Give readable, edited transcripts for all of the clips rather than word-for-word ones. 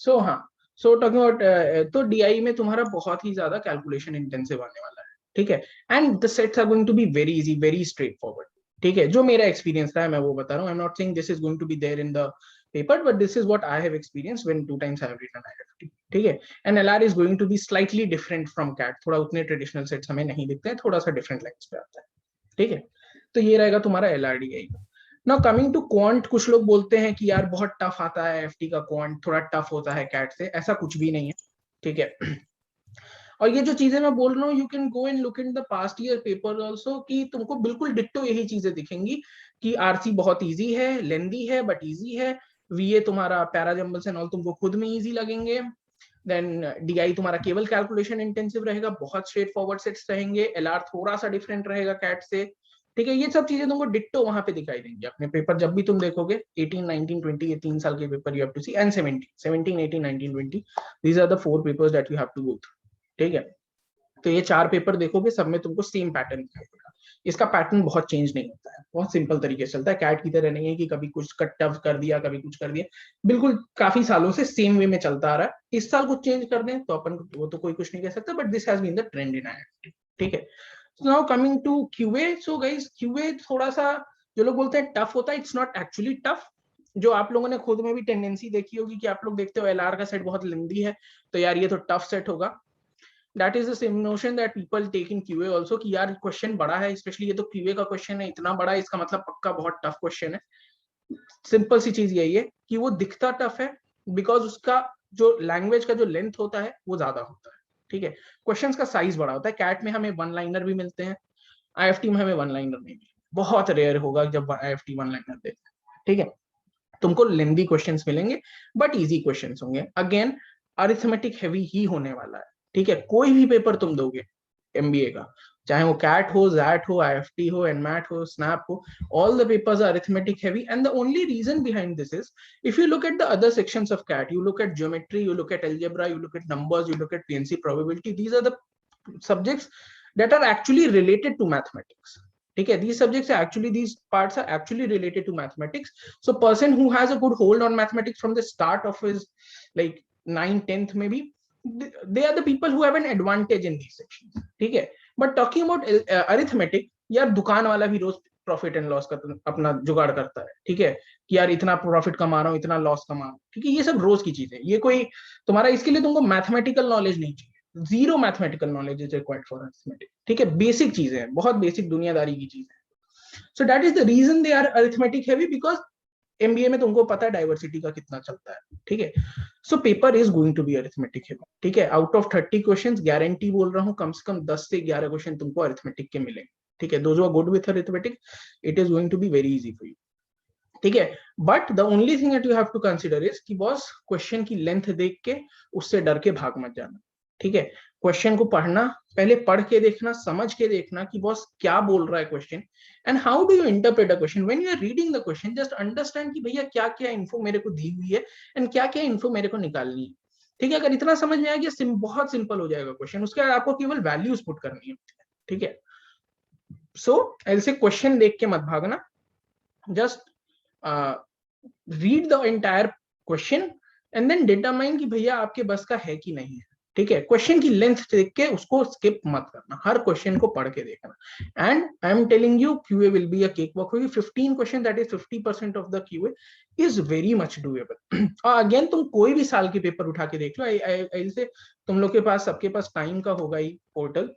सो हाँ, so talking about, तो DI में तुम्हारा बहुत ही ज्यादा कैलकुलेशन इंटेंसिव आने वाला है, ठीक है। And the sets are going to be very easy, very straightforward, ठीक है। जो मेरा एक्सपीरियंस था मैं वो बता रहा हूँ, I am not saying this is going to be there in the paper, but this is what I have experience when 2 times I have written IFT, ठीक है। And LR is going to be slightly different from CAT, थोड़ा उतने traditional sets हमें नहीं दिखते हैं, थोड़ा सा डिफरेंट लाइन्स पे आता है, ठीक है। तो ये रहेगा तुम्हारा एलआरडीआई का। नाउ कमिंग टू क्वांट, कुछ लोग बोलते हैं कि यार बहुत टफ आता है एफटी का क्वांट, थोड़ा टफ होता है कैट से, ऐसा कुछ भी नहीं है, ठीक है। और ये जो चीजें मैं बोल रहा हूँ, you can go and look in the past year paper also, कि तुमको बिल्कुल डिट्टो यही चीजें दिखेंगी कि आरसी बहुत इजी है, लेंदी है बट इजी है, वीए तुम्हारा पैराजम्बल्स एंड ऑल तुमको खुद में इजी लगेंगे, देन डीआई तुम्हारा केवल कैलकुलेशन इंटेंसिव रहेगा, बहुत स्ट्रेट फॉरवर्ड सेट्स रहेंगे, एलआर थोड़ा सा डिफरेंट रहेगा कैट से, ठीक है। ये सब चीजें तुमको डिट्टो वहां पे दिखाई देंगी अपने पेपर जब भी तुम देखोगे 18, 19, 20, ये 3 साल के paper you have to see, and 17, 18, 19, 20, these are the 4 papers that you have to go through, ठीक है। तो ये 4 पेपर देखोगे, सब में तुमको सेम पैटर्न दिखाई देगा, इसका पैटर्न बहुत चेंज नहीं होता है, बहुत सिंपल तरीके से चलता है, कैट की तरह नहीं है कि कभी कुछ कट टफ कर दिया कभी कुछ कर दिया, बिल्कुल काफी सालों से सेम वे में चलता आ रहा है। इस साल कुछ चेंज कर दें तो अपन वो तो कोई कुछ नहीं कह सकता, but this has been the trend in IIT, ठीक है। Now coming to QA, so guys QA थोड़ा सा, जो लोग बोलते हैं टफ होता है, इट्स नॉट एक्चुअली टफ। जो आप लोगों ने खुद में भी टेंडेंसी देखी होगी कि आप लोग देखते हो एलआर का सेट बहुत लेंदी है, तो यार ये तो टफ सेट होगा, that is the same notion that people take in QA also, कि यार क्वेश्चन बड़ा है, स्पेशली ये तो क्यूए का क्वेश्चन है, इतना बड़ा है, इसका मतलब पक्का बहुत टफ क्वेश्चन है। सिंपल सी चीज यही है कि वो दिखता टफ है बिकॉज उसका जो लैंग्वेज का जो लेंथ होता है वो ज्यादा होता है, ठीक है। क्वेश्चंस का साइज बड़ा होता है, कैट में हमें वन लाइनर भी मिलते हैं, आईएफटी में हमें वन लाइनर नहीं मिलते, बहुत रेयर होगा जब आईएफटी वन लाइनर देते हैं, ठीक है। तुमको लेंदी क्वेश्चंस मिलेंगे बट इजी क्वेश्चंस होंगे, अगेन अरिथमेटिक हैवी ही होने वाला है, ठीक है। कोई भी पेपर तुम दोगे एमबीए का, चाहे वो कैट हो, जैट हो, आईएफटी हो, एनमैट हो, स्नैप हो, all the papers are arithmetic heavy, and the only reason behind this is, if you look at the other sections of cat, you look at geometry, you look at algebra, you look at numbers, you look at PNC probability, these are the subjects that are actually related to mathematics, ठीक है। these subjects are actually, these parts are actually related to mathematics, so person who has a good hold on mathematics from the start of his like 9th 10th maybe, they are the people who have an advantage in these sections, ठीक है। But talking about arithmetic, यार दुकान वाला भी रोज profit and loss का अपना जुगाड़ करता है, ठीक है, कि यार इतना प्रॉफिट कमा रहा हूँ, इतना लॉस कमा रहा हूँ, ठीक है। ये सब रोज की चीजें, ये कोई तुम्हारा इसके लिए तुमको मैथमेटिकल नॉलेज नहीं चाहिए, zero mathematical knowledge is required for arithmetic, ठीक है। बेसिक चीजें हैं, बहुत बेसिक दुनियादारी की चीजें, so that is the reason they are arithmetic heavy, because MBA में तुमको पता है डाइवर्सिटी का कितना चलता है, ठीक है। So paper is going to be arithmetic है, ठीक है। आउट ऑफ 30 क्वेश्चंस गारंटी बोल रहा हूँ कम से कम 10 से 11 क्वेश्चन तुमको अरिथमेटिक के मिलेंगे, ठीक है। Those who are good with arithmetic, it is going to be very easy for you, ठीक है। But the only thing that you have to consider is कि बॉस क्वेश्चन की लेंथ देख के उससे डर के भाग मत जाना, ठीक है। क्वेश्चन को पढ़ना, पहले पढ़ के देखना, समझ के देखना कि बॉस क्या बोल रहा है question, and how do you interpret a question when you are reading the question, just understand कि भैया क्या क्या इन्फो मेरे को दी हुई है एंड क्या क्या इन्फो मेरे को निकालनी है, ठीक है। अगर इतना समझ में आ गया, बहुत सिंपल हो जाएगा क्वेश्चन, उसके बाद आपको केवल वैल्यूज पुट करनी है, ठीक है। सो ऐसे क्वेश्चन देख के मत भागना, just read the entire question and then determine कि भैया आपके बस का है कि नहीं है, ठीक है। क्वेश्चन की लेंथ देख के उसको स्किप मत करना, हर क्वेश्चन को पढ़ के देखना, and I am telling you QA will be a cake walk for you. 15 question, that is 50% of the QA, is very much doable. और अगेन तुम कोई भी साल के पेपर उठा के देख लो, ऐसे तुम लोग के पास, सबके पास टाइम का होगा ही पोर्टल,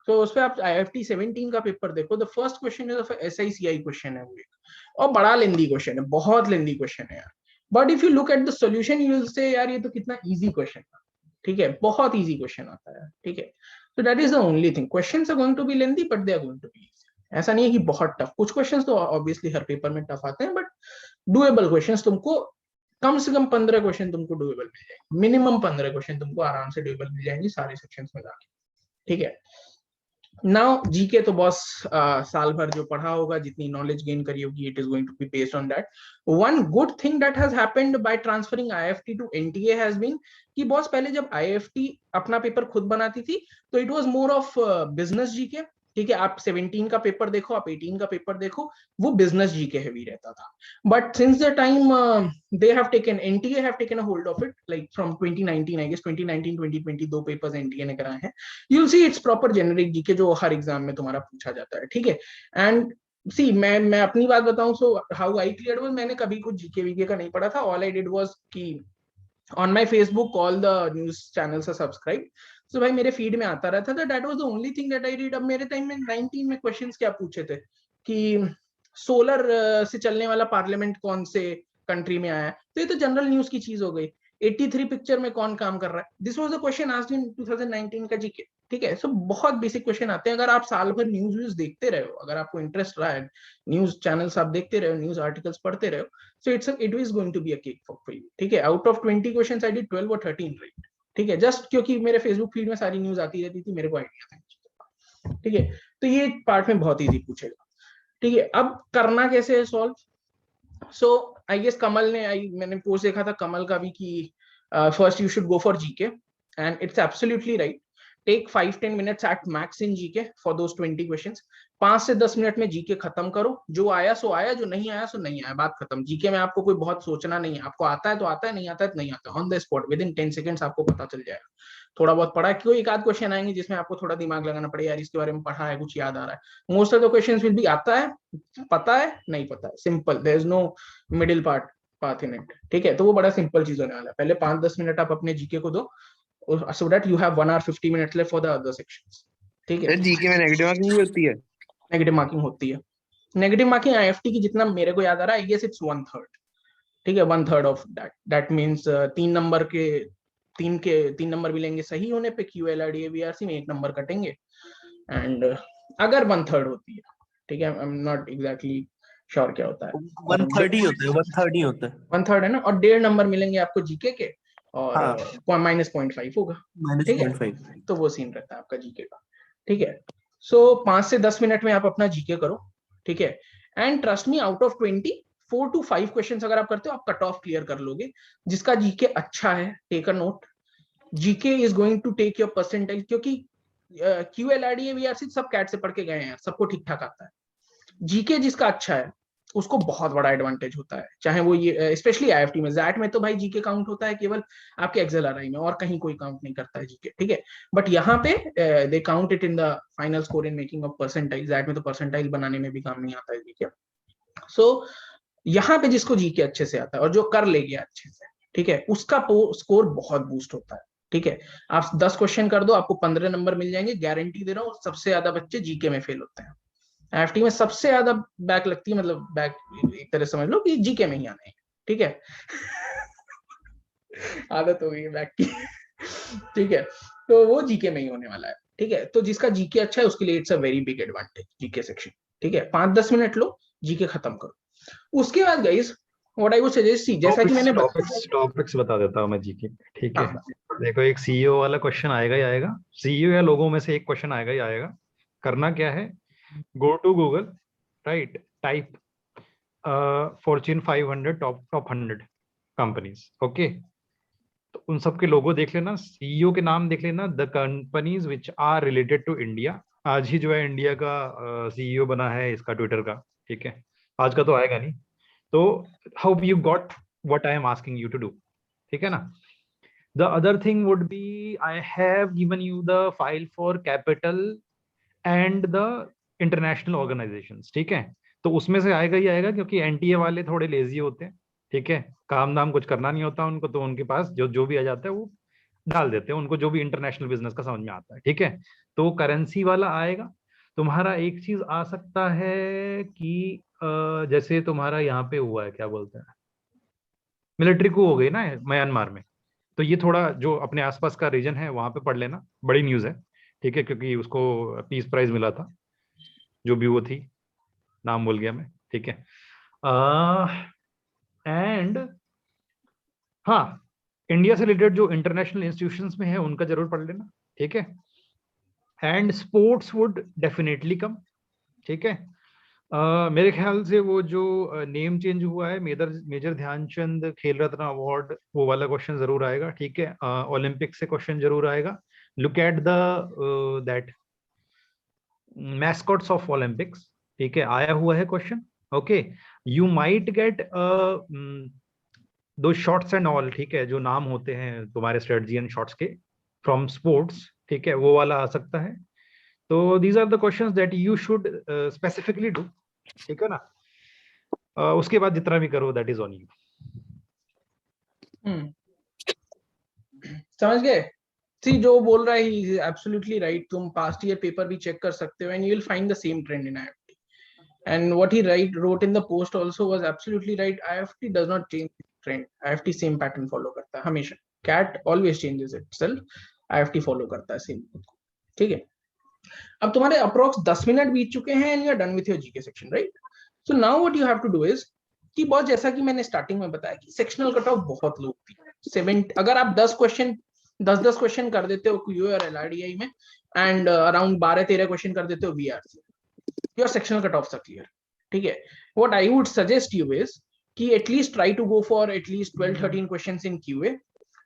तो उस पर आप IIFT 17 का पेपर देखो, the first question is SICI question है वो एक, और बड़ा लेंदी क्वेश्चन है, बहुत लेंदी क्वेश्चन है यार, but if you look at the solution you will say यार ये तो कितना इजी क्वेश्चन था, ठीक है, बहुत इजी क्वेश्चन आता है, ठीक है। सो that is the only thing, questions are going to B lengthy but they are going to be easy, ऐसा नहीं है कि बहुत टफ, कुछ क्वेश्चंस तो ऑब्वियसली हर पेपर में टफ आते हैं, बट डुएबल क्वेश्चंस तुमको कम से कम 15 क्वेश्चन तुमको डुएबल मिल जाएंगे, मिनिमम 15 क्वेश्चन तुमको आराम से डुएबल मिल जाएंगे सारे सेक्शंस में जाके, ठीक है। नाउ जीके तो बॉस साल भर जो पढ़ा होगा, जितनी नॉलेज गेन करी होगी, it is going to be based on that. One good thing that has happened by transferring IFT to NTA has been कि बॉस पहले जब आईएफटी अपना पेपर खुद बनाती थी तो it was more of business GK, ठीक है, आप 17 का पेपर देखो, आप 18 का पेपर देखो, वो बिजनेस जीके हैवी रहता था. But since the time they have taken, NTA have taken a hold of it, like from 2019, I guess 2019 2020 दो पेपर्स NTA ने कराए हैं. You'll see it's proper generic GK जो हर एग्जाम में तुम्हारा पूछा जाता है. ठीक है, एंड सी मैं अपनी बात बताऊं, so how I cleared was, मैंने कभी कुछ जीके वीके का नहीं पढ़ा था. ऑल आई डिड वाज कि on my Facebook all the news channels are subscribed. So भाई मेरे फीड में आता रहता था. That was the only thing that I read. अब मेरे टाइम में 19 में क्वेश्चंस क्या पूछे थे कि सोलर से चलने वाला पार्लियामेंट कौन से कंट्री में आया है, तो ये तो जनरल न्यूज की चीज हो गई. 83 पिक्चर में कौन काम कर रहा है, this was the question asked in 2019 का जीके. ठीक है, सो बहुत बेसिक क्वेश्चन आते हैं. अगर आप साल भर न्यूज व्यूज देखते रहे हो, अगर आपको इंटरेस्ट रहा है, न्यूज चैनल्स आप देखते रहे हो, न्यूज आर्टिकल्स पढ़ते रहे हो, so it is going to be a cake for you. ठीक है, out of 20 questions I did 12 और 13 राइट. ठीक है, जस्ट क्योंकि मेरे फेसबुक फीड में सारी न्यूज आती रहती थी, मेरे को आइडिया था. ठीक है, तो ये पार्ट में बहुत इजी पूछेगा. ठीक है, अब करना कैसे है सॉल्व. सो आई गेस कमल ने, मैंने पोस्ट देखा था कमल का भी कि first you should go for GK, and it's absolutely right. Take 5-10 minutes at max in GK for those 20 questions. 5 से 10 मिनट में जीके खत्म करो. जो आया सो आया, जो नहीं आया सो नहीं आया, बात खत्म. जीके में आपको कोई बहुत सोचना नहीं है. आपको आता है तो आता है, नहीं आता है तो नहीं आता. On the spot with in 10 seconds आपको पता चल जाएगा. थोड़ा बहुत पढ़ा, कोई एक आध क्वेश्चन आएंगे जिसमें आपको थोड़ा दिमाग लगाना पड़ेगा, यार इसके बारे में पढ़ा है, कुछ याद आ रहा है. Most of the questions will be आता है, पता है, नहीं पता है. Simple, there is no middle path in it. ठीक है, तो वो बड़ा सिंपल चीज होने वाला है. पहले 5-10 मिनट आप अपने जीके को दो, so that you have 1 hour 50 minutes left for the other sections. ठीक है, जीके में नेगेटिव मार्किंग भी होती है. नेगेटिव मार्किंग होती है. नेगेटिव मार्किंग आईएफटी की जितना मेरे को याद आ रहा है, आई गेस इट्स 1/3. ठीक है, 1/3 ऑफ दैट मींस 3 नंबर मिलेंगे सही होने पे, क्यूएलआरडी वीआरसी में 1 नंबर कटेंगे. एंड अगर 1/3 होती है, ठीक है, आई एम नॉट एग्जैक्टली श्योर क्या होता है, 130 होता है, 130 होता है, 1/3 है ना. और 1.5 नंबर मिलेंगे आपको जीके के, और -0.5 होगा. ठीक है, तो वो सीन रहता है आपका जीके का. ठीक है, सो 5 से 10 मिनट में आप अपना जीके करो. ठीक है, and trust me, out of 20, 4 to 5 questions अगर आप करते हो, आप कट ऑफ क्लियर कर लोगे. जिसका जीके अच्छा है, take a note, GK is going to take your percentage. क्योंकि क्यूएलआरडी वीआरसी सब कैट से पढ़ के गए हैं, सबको ठीक ठाक आता है. जीके जिसका अच्छा है उसको बहुत बड़ा एडवांटेज होता है. चाहे वो ये स्पेशली आईएफटी में, जैट में तो भाई जीके काउंट होता है केवल आपके एक्सएलआरआई में, और कहीं कोई काउंट नहीं करता है जीके. ठीक है, बट यहाँ पे they count it in the final score in making of percentile. जैट में तो परसेंटाइल बनाने में भी काम नहीं आता है जीके. सो यहाँ पे जिसको जीके अच्छे से आता है और जो कर ले गया अच्छे से, ठीक है, उसका स्कोर बहुत बूस्ट होता है. ठीक है, आप 10 क्वेश्चन कर दो, आपको 15 नंबर मिल जाएंगे, गारंटी दे रहा हूँ. सबसे ज्यादा बच्चे जीके में फेल होते हैं. एफटी में सबसे ज्यादा बैक लगती है, मतलब बैक एक तरह समझ लो कि जीके में ही आने हैं. ठीक है आदत हो गई है बैक की. ठीक है, तो वो जीके में ही होने वाला है. ठीक है, तो जिसका जीके अच्छा है उसके लिए it's a very big advantage GK section. ठीक है, 5-10 मिनट लो, जीके खत्म करो. उसके बाद guys what I would suggest, see जैसा कि मैंने टॉपिक्स बता देता हूं मैं जीके. ठीक है, हाँ. देखो एक सीईओ वाला क्वेश्चन आएगा ही आएगा. सीईओ या लोगों में से एक क्वेश्चन आएगा ही आएगा. करना क्या है, go to Google, right, type Fortune 500 top 100 companies. Okay, तो उन सब के लोगो देख लेना, सीईओ के नाम देख लेना, the companies which are related to India. आज ही जो है इंडिया का सीईओ बना है इसका, ट्विटर का. ठीक है, आज का तो आएगा नहीं. तो how you got what I am asking you to do. ठीक है ना. The other thing would be, I have given you the file for capital and the international organisations. ठीक है, तो उसमें से आएगा ही आएगा, क्योंकि एनटीए वाले थोड़े लेजी होते हैं. ठीक है, काम दाम कुछ करना नहीं होता उनको, तो उनके पास जो भी आ जाता है वो डाल देते हैं, उनको जो भी इंटरनेशनल बिजनेस का समझ में आता है. ठीक है, तो करेंसी वाला आएगा. तुम्हारा एक चीज आ सकता है कि जैसे तुम्हारा यहाँ पे हुआ है, क्या बोलते हैं, मिलिट्री को हो गई ना म्यांमार में, तो ये थोड़ा जो अपने आसपास का रीजन है वहां पे पढ़ लेना, बड़ी न्यूज है. ठीक है, क्योंकि उसको पीस प्राइज मिला था, जो भी वो थी, नाम भूल गया मैं. ठीक है, एंड हाँ, इंडिया से रिलेटेड जो इंटरनेशनल इंस्टीट्यूशंस में है उनका जरूर पढ़ लेना. ठीक है, and sports would definitely come. ठीक है, मेरे ख्याल से वो जो नेम चेंज हुआ है, मेजर ध्यानचंद खेल रत्न अवार्ड, वो वाला क्वेश्चन जरूर आएगा. ठीक है, ओलंपिक से क्वेश्चन जरूर आएगा. Look at the that mascots of Olympics, ठीक है, आया हुआ है question. Okay, you might get दो शॉर्ट्स एंड ऑल, ठीक है, जो नाम होते हैं तुम्हारे स्ट्रेटजी एंड शॉर्ट्स के फ्रॉम स्पोर्ट्स, ठीक है, वो वाला आ सकता है। तो these are the questions that you should specifically do, ठीक है ना। उसके बाद जितना भी करो दैट इज ऑन यू। समझ गए? सी जो बोल रहा है ही इज एब्सोल्युटली राइट। तुम पास्ट ईयर पेपर भी चेक कर सकते हो and you will find the same trend in IFT, and what he wrote in the post also was absolutely right. IFT does not change trend. IFT same pattern follow करता है हमेशा। CAT always changes itself, IFT follow करता है same। ठीक है, अब तुम्हारे approx 10 minute बीत चुके हैं and you are done with your GK section, right? So now what you have to do is कि बहुत जैसा कि मैंने स्टार्टिंग में बताया कि सेक्शनल कट ऑफ बहुत लो थी। 7 अगर आप 10 क्वेश्चन कर देते हो क्यूए और LRDI में एंड अराउंड 12-13 क्वेश्चन कर देते हो VRC, your sectional cutoffs are clear. ठीक है, what I would suggest you is कि at least try to go for at least 12-13 questions in QA,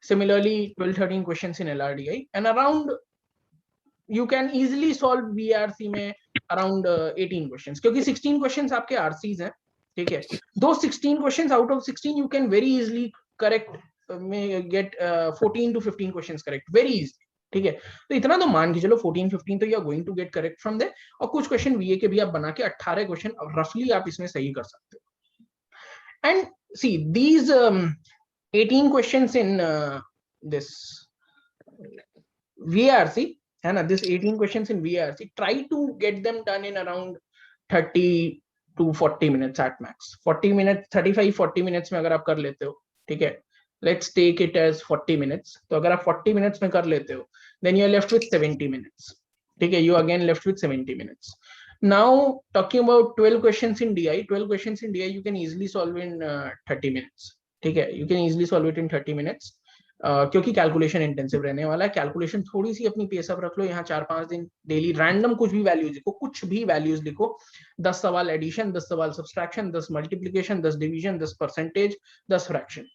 similarly 12-13 questions in LRDI, and around you can easily solve VRC में around 18 questions, क्योंकि 16 questions आपके RCs हैं। ठीक है, those 16 questions out of 16 you can very easily correct, get 14 to 15 questions correct very easily। ठीक है, तो इतना तो मान के चलो 14-15 तो you are going to get correct from there, और कुछ क्वेश्चन VA के भी आप बना के 18 क्वेश्चन रफली आप इसमें सही कर सकते हो। And see these 18 questions in this VRC है ना, this 18 questions in VRC, try to get them done in around 30 to 40 minutes at max। 40 minutes 35-40 minutes में अगर आप कर लेते हो, ठीक है, let's take it as 40 minutes, तो अगर आप 40 minutes में कर लेते हो then you are left with 70 minutes। ठीक है, you again left with 70 minutes। Now talking about 12 questions in DI, 12 questions in DI you can easily solve in 30 minutes। ठीक है, you can easily solve it in 30 minutes, क्योंकि calculation intensive रहने वाला है। Calculation थोड़ी सी अपनी पेस अप रख लो, यहाँ 4-5 दिन डेली रैंडम कुछ भी वैल्यूज लिखो, कुछ भी वैल्यूज लिखो। 10 सवाल एडिशन, 10 सवाल subtraction, 10 multiplication, 10 division, 10 percentage, 10 fraction.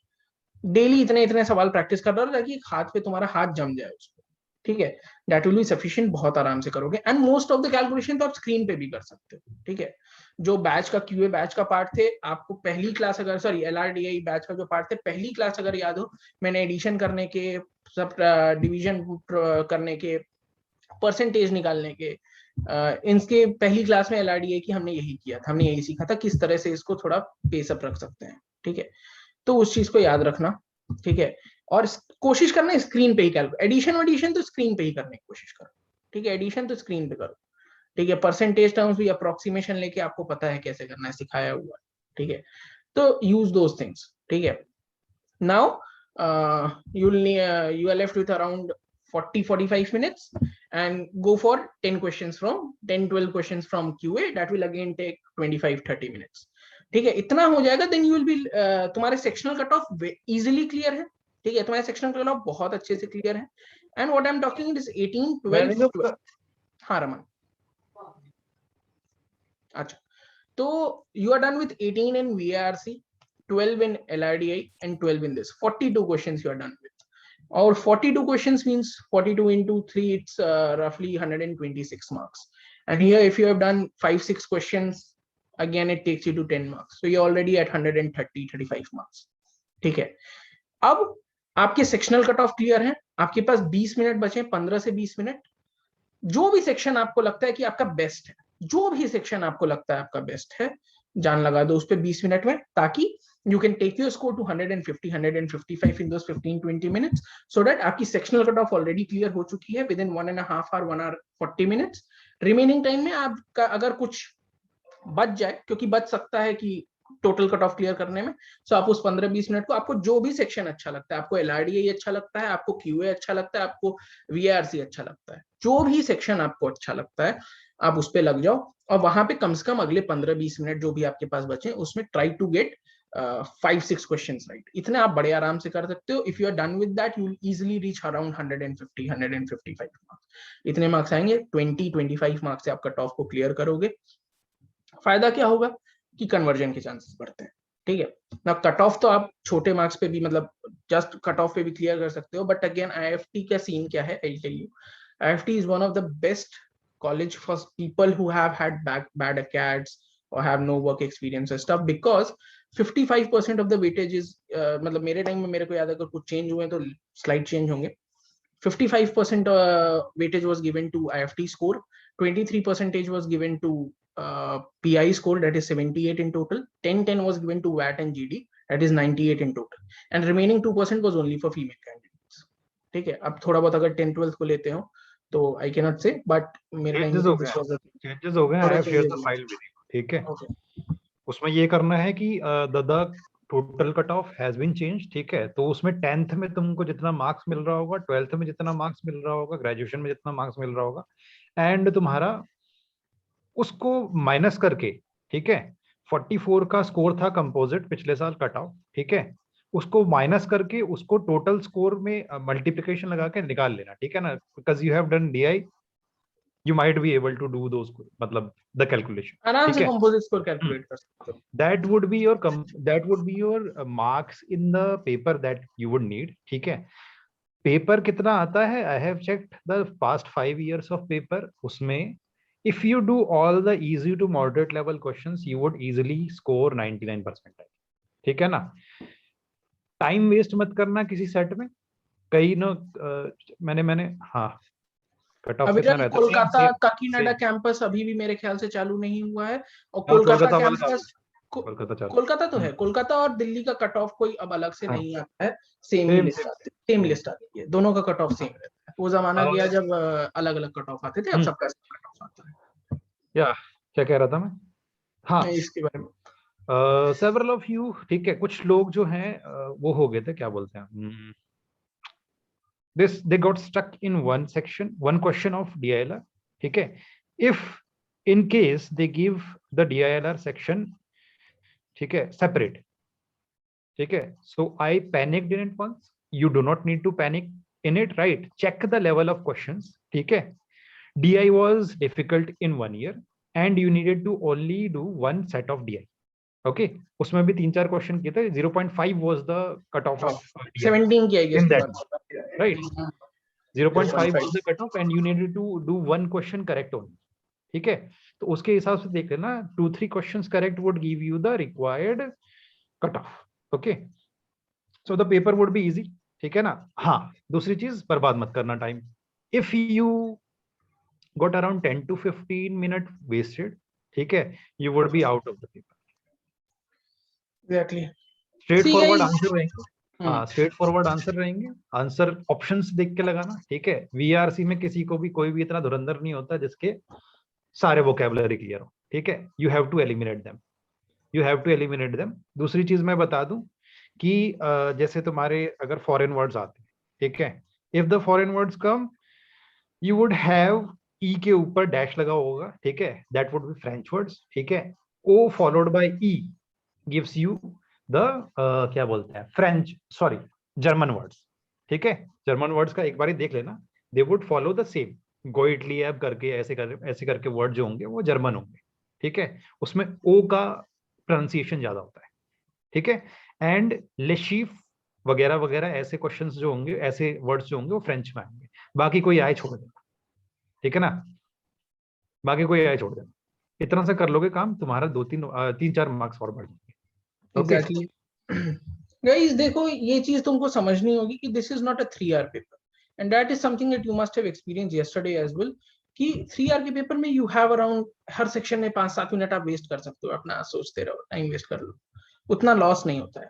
Daily इतने सवाल प्रैक्टिस कर रहा ताकि हाथ पे तुम्हारा हाथ जम जाए उसको। ठीक है, दैट विल बी सफिशिएंट, बहुत आराम से करोगे। And most of the calculation तो आप स्क्रीन पे भी कर सकते हो। ठीक है, जो बैच का QA बैच का पार्ट थे, आपको पहली क्लास अगर सॉरी LRDI बैच का जो पार्ट थे, पहली क्लास अगर याद हो, मैंने एडिशन करने के, सब डिवीजन करने के, परसेंटेज निकालने के, इनके पहली क्लास में LRDI की हमने यही किया था, हमने यही सीखा था किस तरह से इसको थोड़ा पेस अप रख सकते हैं। ठीक है, तो उस चीज को याद रखना। ठीक है, और कोशिश करना स्क्रीन पे ही कैलकुलेट, एडिशन तो स्क्रीन पे ही करने की कोशिश करो। ठीक है, एडिशन तो स्क्रीन पे करो। ठीक है, परसेंटेज टर्म्स भी अप्रोक्सीमेशन लेके आपको पता है कैसे करना है, सिखाया हुआ है। ठीक है, तो यूज दोस थिंग्स। ठीक है, now you are left with around 40-45 minutes and go for 10 questions from 10-12 questions from QA, that will again take 25-30 minutes। ठीक है, इतना हो जाएगा, then you will be तुम्हारे sectional cut off easily clear है। ठीक है, तुम्हारे सेक्शनल कट ऑफ बहुत अच्छे से क्लियर है। And what I am talking is 18, 12। हाँ रमन, अच्छा, तो you are done with 18 in VRC, 12 in LRDI and 12 in this 42 questions you are done with। और 42 questions means 42 into 3, it's roughly 126 marks। And here if you have done 5-6 questions, again it takes you to 10 marks, so you're already at 130-35 marks। ठीक है, अब आपके sectional cut off clear है, आपके पास 20 minute बचे, 15 से 20 minute. जो भी सेक्शन आपको लगता है कि आपका बेस्ट है, जो भी सेक्शन आपको लगता है आपका बेस्ट है, जान लगा दो उस पे 20 मिनट में, ताकि you can take your score to 150-155 in those 15-20 minutes, so that आपकी sectional cutoff already clear हो चुकी है within 1.5 hour, 1 hour 40 minutes। Remaining time में आपका अगर कुछ बच जाए, क्योंकि बच सकता है कि टोटल कट ऑफ क्लियर करने में, सो आप उस 15-20 मिनट को, आपको जो भी सेक्शन अच्छा लगता है, आपको LRDI अच्छा लगता है, आपको QA अच्छा लगता है, आपको VRC अच्छा लगता है, जो भी सेक्शन आपको अच्छा लगता है आप उस पर लग जाओ। और वहां पे कम से कम अगले 15-20 मिनट जो भी आपके पास बचे उसमें try to get 5-6 questions right. इतने आप बड़े आराम से कर सकते हो। If you are done with that you will easily reach around 150-155 marks. इतने मार्क्स आएंगे, 20-25 मार्क्स से आप कट ऑफ को क्लियर करोगे। फायदा क्या होगा कि कन्वर्जन के चांसेस बढ़ते हैं। ठीक है ना, कट ऑफ तो आप छोटे मार्क्स पे भी, मतलब जस्ट कट ऑफ पे भी क्लियर कर सकते हो, बट अगेन IFT का सीन क्या है, I tell you, IFT is one of the best college for people who have had bad ACADS or have no work experience and stuff, because 55% of the weightage is मतलब मेरे time में मेरे को याद है अगर कुछ चेंज हुए तो स्लाइड चेंज होंगे. 55% weightage was given to IFT score, 23% was given to PI score, that is 78 in total, 10 was given to VAT and GD, that is 98 in total, and remaining 2% was only for female candidates. ठीक है, अब थोड़ा बहुत अगर 10th-12th को लेते हो तो I cannot say, but मेरे टाइम चेंजेस में हो this was चेंजेस हो गए. आई थोड़े have share the changes file with you. ठीक है, okay. उसमें ये करना है कि the total cut off has been change. ठीक है, तो उसमें 10th में तुमको जितना मार्क्स मिल रहा होगा, 12th में जितना मार्क्स मिल रहा होगा, ग्रेजुएशन में जितना मार्क्स मिल रहा होगा, एंड तुम्हारा उसको माइनस करके, ठीक है, 44 का स्कोर था कंपोजिट पिछले साल कट ऑफ. ठीक है, उसको माइनस करके उसको टोटल स्कोर में मल्टीप्लिकेशन लगा के निकाल लेना. ठीक है ना, because you have done DI, you might be able to do those, मतलब the calculation. आराम ठीक से है, composite score calculate कर सकते हो. that would be your marks in the paper that you would need. ठीक है, पेपर कितना आता है? I have checked the past 5 years of paper. उसमें if you do all the easy to moderate level questions, you would easily score 99%. ठीक है ना, time waste मत करना किसी सेट में. कई ना मैंने हाँ, कट ऑफ कितना अविरल, रहता है? Kolkata Same, Kakinada same. Campus अभी भी मेरे ख्याल से चालू नहीं हुआ है, और हाँ, कोलकाता कोलकाता वाला कैंपस कोलकाता चालू. कोलकाता तो है, कोलकाता और दिल्ली का कट ऑफ कोई अब अलग से हाँ. नहीं आता है, सेम ही सेम लिस्ट आती है, सेम लिस्ट आती है, दोनों का कट ऑफ सेम रहता है. वो जमाना गया जब अलग अलग कट ऑफ आते थे, अब सबका कट ऑफ आता है. या क्या कह रहा था मैं? हाँ, इसके बारे में सेवरल ऑफ यू, ठीक है, कुछ लोग जो हैं वो हो गए थे, क्या बोलते हैं, this they got stuck in one section, one question of DILR. ठीक है, if in case they give the DILR section, ठीक है, separate. ठीक है, so I panicked in it once. You do not need to panic in it, right? Check the level of questions. ठीक है, DI was difficult in 1 year and you needed to only do one set of DI. Okay, उसमें भी 3-4 question किए थे. 0.5 was the cutoff of 17 की I guess in that, right? 0.5 was the cutoff and you needed to do one question correct only. ठीक है, तो उसके हिसाब से देख लेना, 2-3 questions correct would give you the required cutoff. Okay, so the paper would be easy. ठीक है ना. हाँ, दूसरी चीज, बर्बाद मत करना time. If you got around 10 to 15 minute wasted, ठीक है, you would be out of the paper. Exactly. Straight See, forward guys, answer रहेंगे. हाँ, स्ट्रेट फॉरवर्ड आंसर रहेंगे. आंसर ऑप्शंस देख के लगाना. ठीक है, वीआरसी में किसी को भी कोई भी इतना धुरंधर नहीं होता जिसके सारे वोकैबुलरी क्लियर हो. ठीक है, you have to eliminate them, you have to eliminate them. दूसरी चीज मैं बता दूं कि जैसे तुम्हारे अगर फॉरेन वर्ड्स आते हैं, ठीक है, if the foreign words come, you would have E के ऊपर डैश लगा होगा. ठीक है, that would be French words. ठीक है, O followed by E gives you the क्या बोलते हैं, फ्रेंच, सॉरी, जर्मन वर्ड्स. ठीक है, जर्मन वर्ड्स का एक बार ही देख लेना, they would follow the same. गोइटलिएब करके ऐसे करके वर्ड जो होंगे वो जर्मन होंगे. ठीक है, उसमें ओ का प्रोनाउंसिएशन ज्यादा होता है. ठीक है, एंड लेशीफ वगैरह वगैरह ऐसे क्वेश्चंस जो होंगे, ऐसे वर्ड्स जो होंगे वो फ्रेंच में आएंगे. बाकी कोई आए छोड़ देना. ठीक है ना, बाकी कोई आए छोड़ देना. इतना सा कर लोगे काम, तुम्हारा 3-4 मार्क्स और बढ़ जाएंगे. Exactly. Guys, देखो ये चीज तुमको समझनी होगी कि this is not a 3 hour paper, and that is something that you must have experienced yesterday as well. कि 3 hour के पेपर में you have around, her section में 5-7 मिनट आप वेस्ट कर सकते हो, अपना सोचते रहो, टाइम वेस्ट कर लो, उतना लॉस नहीं होता है.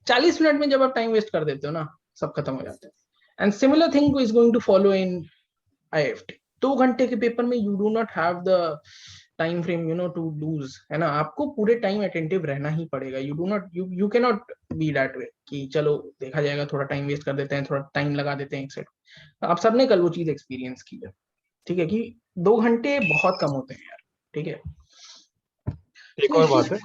40 मिनट में जब आप टाइम वेस्ट कर देते हो ना, सब खत्म हो जाता है. And similar thing is going to follow in IFT. 2 घंटे के पेपर में you do not have the time frame to lose, है ना. आपको पूरे टाइम अटेंटिव रहना ही पड़ेगा. You can not be that way कि चलो देखा जाएगा, थोड़ा टाइम वेस्ट कर देते हैं, थोड़ा टाइम लगा देते हैं एक सेट. आप सबने कल वो चीज एक्सपीरियंस की है. ठीक है, कि 2 घंटे बहुत कम होते हैं यार. ठीक है, एक और बात है.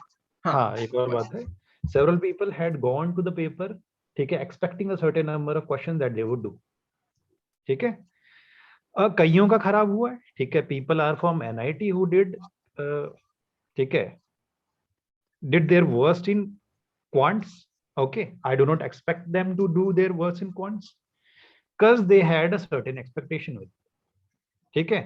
हाँ, एक और बात है. several people had gone to the paper, ठीक है, expecting a certain number of questions that they would do. ठीक है, कईयों का खराब हुआ है. ठीक है, people are from NIT who did, ठीक है, did their worst in quants. Okay, I do not expect them to do their worst in quants because they had a certain expectation with. ठीक है,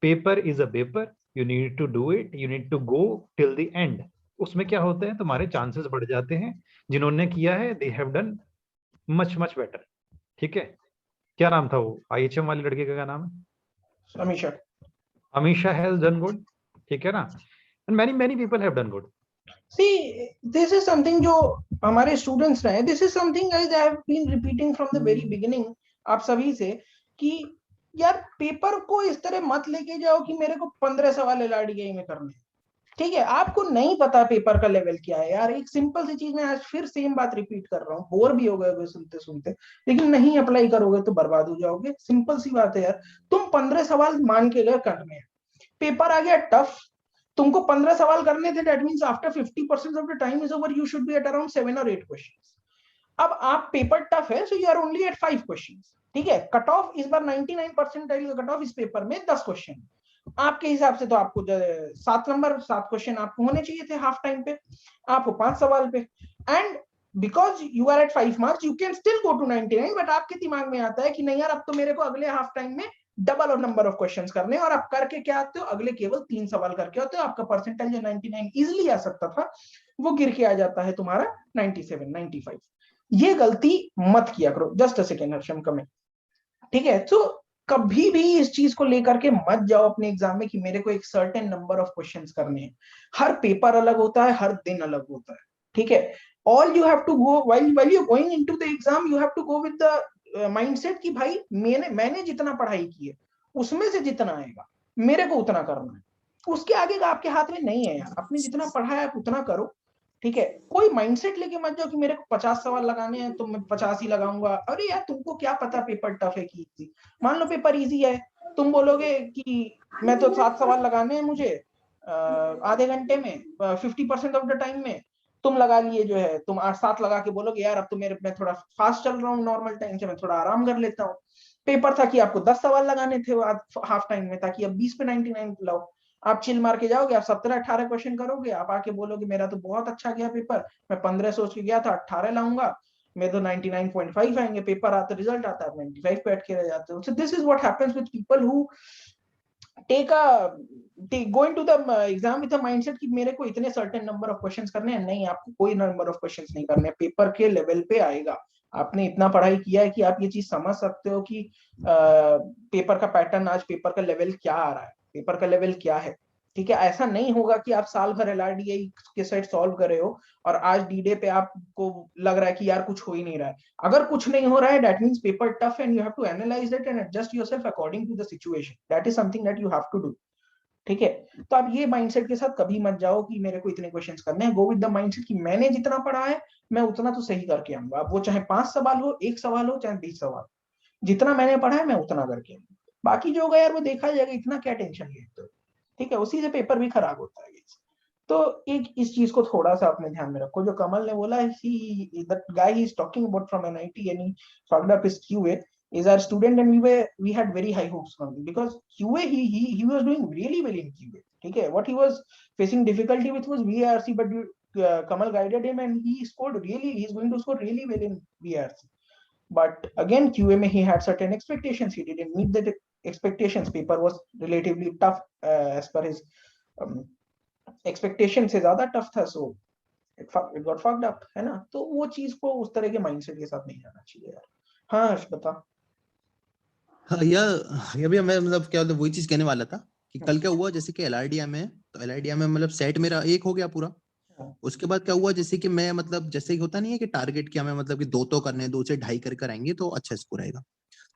paper is a paper, you need to do it, you need to go till the end. उसमें क्या होता है, तुम्हारे chances बढ़ जाते हैं। जिन्होंने किया है they have done much much better. ठीक है, क्या नाम था वो IHM वाले लड़के का, क्या नाम है? Amisha. Amisha has done good, ठीक है ना, and many many people have done good. See, this is something जो हमारे स्टूडेंट्स रहे, this is something guys I have been repeating from the very beginning आप सभी से, कि यार पेपर को इस तरह मत लेके जाओ कि मेरे को 15 सवाल LRDI में करने हैं। ठीक है, आपको नहीं पता पेपर का लेवल क्या है यार। एक सिंपल सी चीज में आज फिर सेम बात रिपीट कर रहा हूँ, बोर भी हो गए सुनते सुनते, लेकिन नहीं अप्लाई करोगे तो बर्बाद हो जाओगे। सिंपल सी बात है यार, तुम 15 सवाल मान के गए करने हैं, पेपर आ गया टफ, तुमको 15 सवाल करने थे, that means after 50% of the time is over, you should be at around 7 और 8 क्वेश्चंस। अब आप पेपर टफ है, so you are only at 5 questions. ठीक है, कट ऑफ इस बार 99 परसेंटाइल का कट ऑफ इस पेपर में 10 क्वेश्चन। आपके हिसाब से तो आपको 7 क्वेश्चन आपको होने चाहिए थे हाफ टाइम पे, आपको 5 सवाल पे, and because you are at 5 marks you can still go to 99, but आपके दिमाग में आता है कि नहीं यार अब तो मेरे को अगले हाफ टाइम में डबल और नंबर ऑफ क्वेश्चंस करने, और आप करके क्या आते हो, अगले केवल 3 सवाल करके आते हो। आपका परसेंटाइल जो 99 इजिली आ सकता था वो गिर के आ जाता है तुम्हारा 97 95। ये गलती मत किया करो। जस्ट अ सेकेंड हर्षम कमिंग, ठीक है। तो कभी भी इस चीज को लेकर के मत जाओ अपने एग्जाम में कि मेरे को एक सर्टेन नंबर ऑफ क्वेश्चंस करने हैं। हर पेपर अलग होता है, हर दिन अलग होता है। ठीक है, all you have to go while you going into the exam, you have to go with the mindset कि भाई मैंने जितना पढ़ाई की है उसमें से जितना आएगा मेरे को उतना करना है। उसके आगे का आपके हाथ में नहीं है यार, आपने जितना पढ़ा है आप उतना करो। ठीक है, कोई माइंडसेट लेके मत जाओ कि मेरे को 50 सवाल लगाने हैं तो मैं 50 ही लगाऊंगा। अरे यार तुमको क्या पता पेपर टफ है कि इजी। मान लो पेपर इजी है, तुम बोलोगे कि मैं तो 7 सवाल लगाने हैं मुझे आधे घंटे में, 50% ऑफ द टाइम में, तुम लगा लिए जो है, तुम 8-7 लगा के बोलोगे यार अब तो मैं थोड़ा फास्ट चल रहा हूँ नॉर्मल टाइम से, मैं थोड़ा आराम कर लेता हूँ। पेपर था कि आपको 10 सवाल लगाने थे हाफ टाइम में, ताकि अब 20 पे 99 लाओ। आप चिल मार के जाओगे, आप 17-18 क्वेश्चन करोगे, आप आके बोलोगे मेरा तो बहुत अच्छा गया पेपर, मैं 15 सोच के गया था 18 लाऊंगा, मैं तो 99.5 आएंगे। पेपर आता, रिजल्ट आता है 95 पे अटके रह जाते हो। So this is what happens with people who go into the exam with a mindset कि मेरे को इतने सर्टेन नंबर ऑफ क्वेश्चंस करने हैं। नहीं, आपको कोई नंबर ऑफ क्वेश्चंस नहीं करने, पेपर के लेवल पे आएगा। आपने इतना पढ़ाई किया है कि आप ये चीज समझ सकते हो कि पेपर का पैटर्न, आज पेपर का लेवल क्या आ रहा है, पेपर का लेवल क्या है। ठीक है, ऐसा नहीं होगा कि आप साल भर LRDI के सेट सॉल्व कर रहे हो और आज D-Day पे आपको लग रहा है कि यार कुछ हो ही नहीं रहा है। अगर कुछ नहीं हो रहा है, that means paper tough and you have to analyse it and adjust yourself according to the situation. That is something that you have to do. ठीक है, तो आप ये माइंडसेट के साथ कभी मत जाओ कि मेरे को इतने क्वेश्चंस करने हैं। गो विद द माइंडसेट कि मैंने जितना पढ़ा है मैं उतना तो सही करके आऊंगा। अब वो चाहे 5 सवाल हो, 1 सवाल हो, चाहे 20 सवाल, जितना मैंने पढ़ा है मैं उतना करके आऊंगा। बाकी जो होगा यार वो देखा जाएगा, इतना क्या टेंशन लेते हो। ठीक है, उसी से पेपर भी खराब होता है। तो एक इस चीज को थोड़ा सा अपने ध्यान में रखो। जो कमल ने बोला, that guy he is talking about from NIT and he fucked up his QA is our student, and we had very high hopes from him because QA he was doing really well in QA. ठीक है, what he was facing difficulty with was VARC, but Kamal guided him and he's going to score really well in VARC. But again QA में he had certain expectations, he didn't meet the expectations. Paper was relatively tough as per his expectation से ज्यादा tough था, so it got fucked up, है ना। तो वो चीज को उस तरह के माइंडसेट के साथ नहीं जाना चाहिए यार। हाँ हर्ष बता। हाँ यार, अभी मैं मतलब क्या वही चीज कहने वाला था कि कल क्या हुआ, जैसे कि LRDI में, तो LRDI में मतलब सेट मेरा 1 हो गया पूरा। उसके बाद क्या हुआ, जैसे कि मैं मतलब जैसे कि होता नहीं है कि टारगेट किया मैं, मतलब कि 2 तो करने हैं, 2 से 2.5 कर आएंगे तो अच्छा स्कोर आएगा,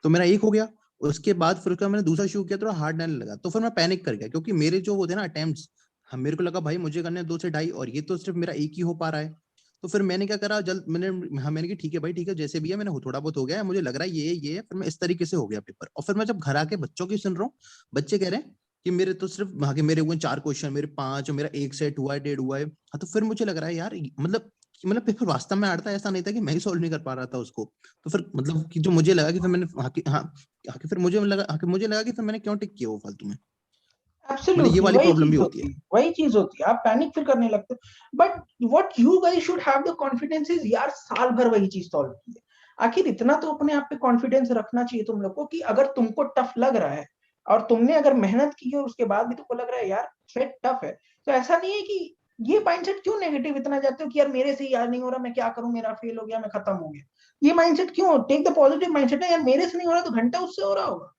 तो मेरा 1 हो गया। उसके बाद फिर उसका मैंने दूसरा शुरू किया, थोड़ा हार्ड आने लगा, तो फिर मैं पैनिक कर गया, क्योंकि मेरे जो वो थे ना अटेम्प्ट्स, हम मेरे को लगा भाई मुझे करने 2 से 2.5 और ये तो सिर्फ मेरा 1 ही हो पा रहा है। तो फिर मैंने क्या करा, मैंने कि ठीक है भाई, ठीक है जैसे भी है, मैंने थोड़ा बहुत हो गया है, मुझे लग रहा है ये फिर मैं इस तरीके से हो गया पेपर। और फिर मैं जब घर आके बच्चों की सुन रहा हूँ, बच्चे कह रहे हैं कि मेरे तो सिर्फ वहां के मेरे हुए 4 क्वेश्चन, मेरे 5 और मेरा 1 सेट हुआ है, 1.5 हुआ है। हाँ, तो फिर मुझे लग रहा है यार मतलब पेपर वास्तव में हार्ड था, ऐसा नहीं था कि मैं ही सॉल्व नहीं कर पा रहा था उसको। तो फिर मतलब कि जो मुझे लगा कि फिर मैंने फिर मुझे लगा कि फिर मैंने क्यों टिक किया वो फालतू में। मतलब ये वाली प्रॉब्लम भी होती है, वही चीज होती है, आप पैनिक फिर करने लगते हो। But what you guys should have the confidence is यार साल भर वही चीज सॉल्व की है। आखिर इतना तो अपने आप पे कॉन्फिडेंस रखना चाहिए तुम लोग को कि अगर तुमको टफ लग रहा है, और तुमने अगर मेहनत की है उसके बाद भी तुमको लग रहा है यार सेट टफ है, तो ऐसा नहीं है कि ये माइंडसेट क्यों नेगेटिव इतना जाते हो कि यार मेरे से यार नहीं हो रहा, मैं क्या करूं, मेरा फेल हो गया, मैं खत्म हो गया। ये माइंडसेट क्यों, टेक द पॉजिटिव माइंडसेट है, यार मेरे से नहीं हो रहा तो घंटा उससे हो रहा होगा,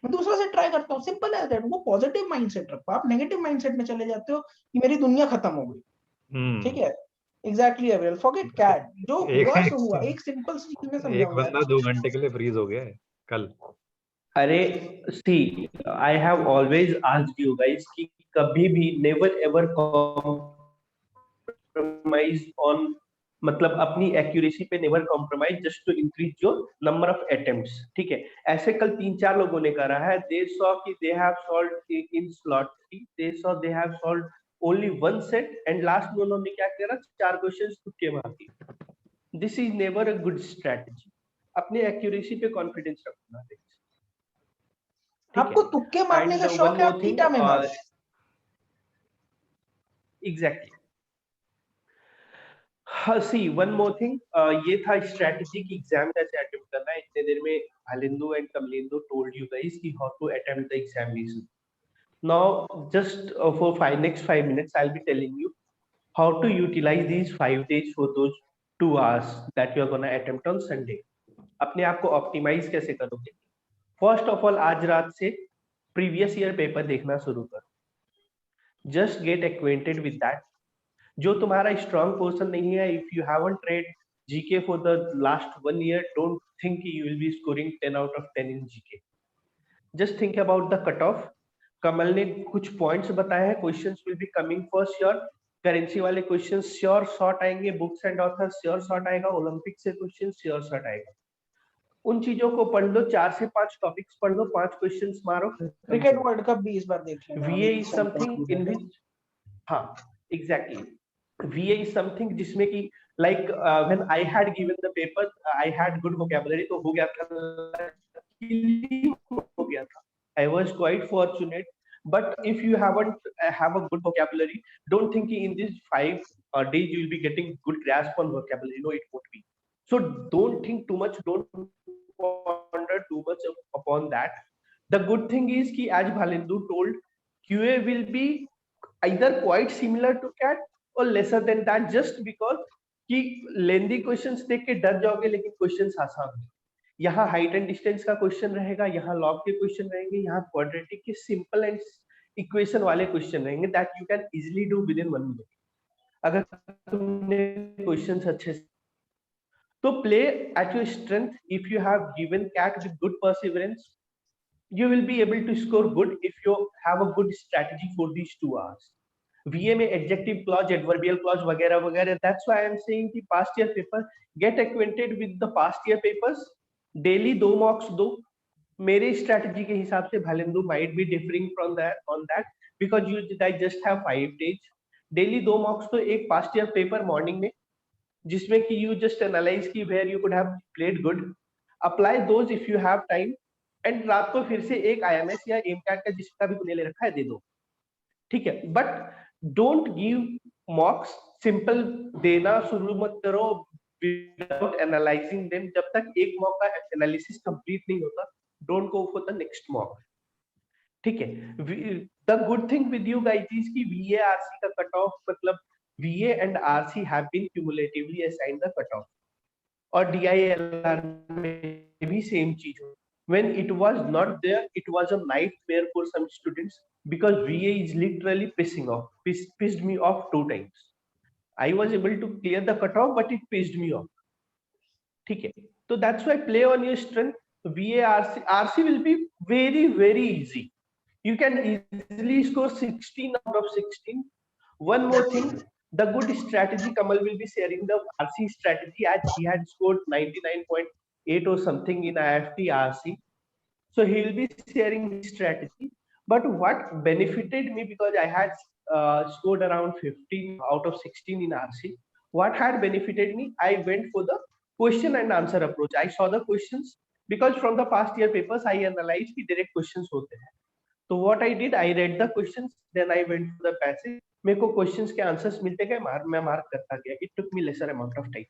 मैं दूसरा से ट्राई करता हूँ, सिंपल एज दैट। वो पॉजिटिव माइंडसेट रखो, आप नेगेटिव माइंडसेट में चले जाते हो कि मेरी दुनिया खत्म हो गई। ठीक है, एग्जैक्टली अवेल, फॉरगेट कैट, जो हुआ सो हुआ। एक सिंपल सी चीज में एक समझाऊं यार, बंदा 2 घंटे के लिए फ्रीज हो गया है कल। अरे see, I have always asked you guys कि कभी भी नेवर एवर कॉम्प्रोमाइज ऑन, मतलब अपनी एक्यूरेसी पे never compromise just to increase your number of attempts. ठीक है, ऐसे कल 3-4 लोगों ने करा है। दे सॉ कि they have solved in slot 3, they saw they have solved only one set, and last में उन्होंने क्या करा, 4 क्वेश्चंस तुक्के मार दिए। This is never a good strategy. अपने एक्यूरेसी पे कॉन्फिडेंस रखना। आपको तुक्के मारने का शौक है, आप थीटा में मारो। एग्जैक्टली। हाँ, सी वन मोर थिंग, ये था स्ट्रेटजी की एग्जाम कैसे अटेम्प्ट करना है। इतने देर में Bhalindu and Kamalindu told you guys कि how to attempt the examination. Now just for next 5 minutes I'll be telling you how to utilize these 5 days for those 2 hours that you are going to attempt on Sunday. अपने आप को optimise कैसे करोगे? First of all, आज रात से previous year paper देखना शुरू करो। Just get acquainted with that. जो तुम्हारा स्ट्रॉन्ग पोर्शन नहीं है, if you haven't read GK for the last 1 year, don't think you will be scoring 10 out of 10 in GK. Just think about the cut off. Kamal ने कुछ points बताए हैं। Questions will be coming for sure. Currency वाले questions sure shot आएंगे, books and authors sure shot आएगा, Olympic से question sure shot आएगा। उन चीजों को पढ़ लो, 4 से 5 टॉपिक्स पढ़ लो, 5 क्वेश्चंस मारो। क्रिकेट वर्ल्ड कप भी इस बार देख लेना। वीए इज समथिंग इन विच, हाँ एग्जैक्टली, वीए इज समथिंग जिसमें कि like when I had given the paper, I had good vocabulary, तो हो गया था, हो गया था। I was quite fortunate, but if you haven't have a good vocabulary, don't think in these 5 days you will be getting good grasp on vocabulary. No, it won't be. So don't think too much, don't ponder too much upon that. The good thing is कि as Bhalindu told, QA will be either quite similar to CAT or lesser than that, just because कि lengthy questions देख के डर जाओगे, लेकिन questions आसान है। यहाँ हाइट एंड डिस्टेंस का क्वेश्चन रहेगा, यहाँ लॉग के क्वेश्चन रहेंगे, यहाँ क्वाड्रेटिक के सिंपल एंड इक्वेशन वाले क्वेश्चन रहेंगे that you can easily do within 1 minute अगर तुमने क्वेश्चंस अच्छे से। तो play at your strength. If you have given CAT with good perseverance, you will be able to score good if you have a good strategy for these 2 hours. VA में adjective clause, adverbial clause वगैरह वगैरह, that's why I am saying कि past year paper, get acquainted with the past year papers, daily 2 mocks दो। मेरे strategy के हिसाब से भालिंदु might be differing from that on that because you guys just have 5 days. daily 2 mocks तो एक past year paper morning में, जिसमें कि you just analyze कि where you could have played good, apply those if you have time, and रात को फिर से एक IMS या एमकैट का जिसका भी तूने ले रखा है दे दो। ठीक है, बट डोंट गिव मॉक्स, सिंपल देना शुरू मत करो विदाउट एनालाइजिंग देम। जब तक एक मॉक का एनालिसिस कंप्लीट नहीं होता, don't go for the next mock. ठीक है, the good thing with you guys is कि VA RC का कट ऑफ, मतलब VA and RC have been cumulatively assign the cut off, और DILR में भी सेम चीज हो। When it was not there, it was a nightmare for some students because VA is literally pissed me off 2 times. I was able to clear the cutoff, but it pissed me off. ठीक है, so that's why play on your strength. VA RC will be very very easy. You can easily score 16 out of 16. One more thing, the good strategy, Kamal will be sharing the RC strategy as he had scored 99.8 or something in IFT RC. So he will be sharing his strategy. But what benefited me, because I had scored around 15 out of 16 in RC, what had benefited me, I went for the question and answer approach. I saw the questions because from the past year papers I analyzed कि direct questions होते हैं. So what I did, I read the questions, then I went to the passage. मेरे को questions के answers मिलते गए, मैं mark करता गया. It took me lesser amount of time.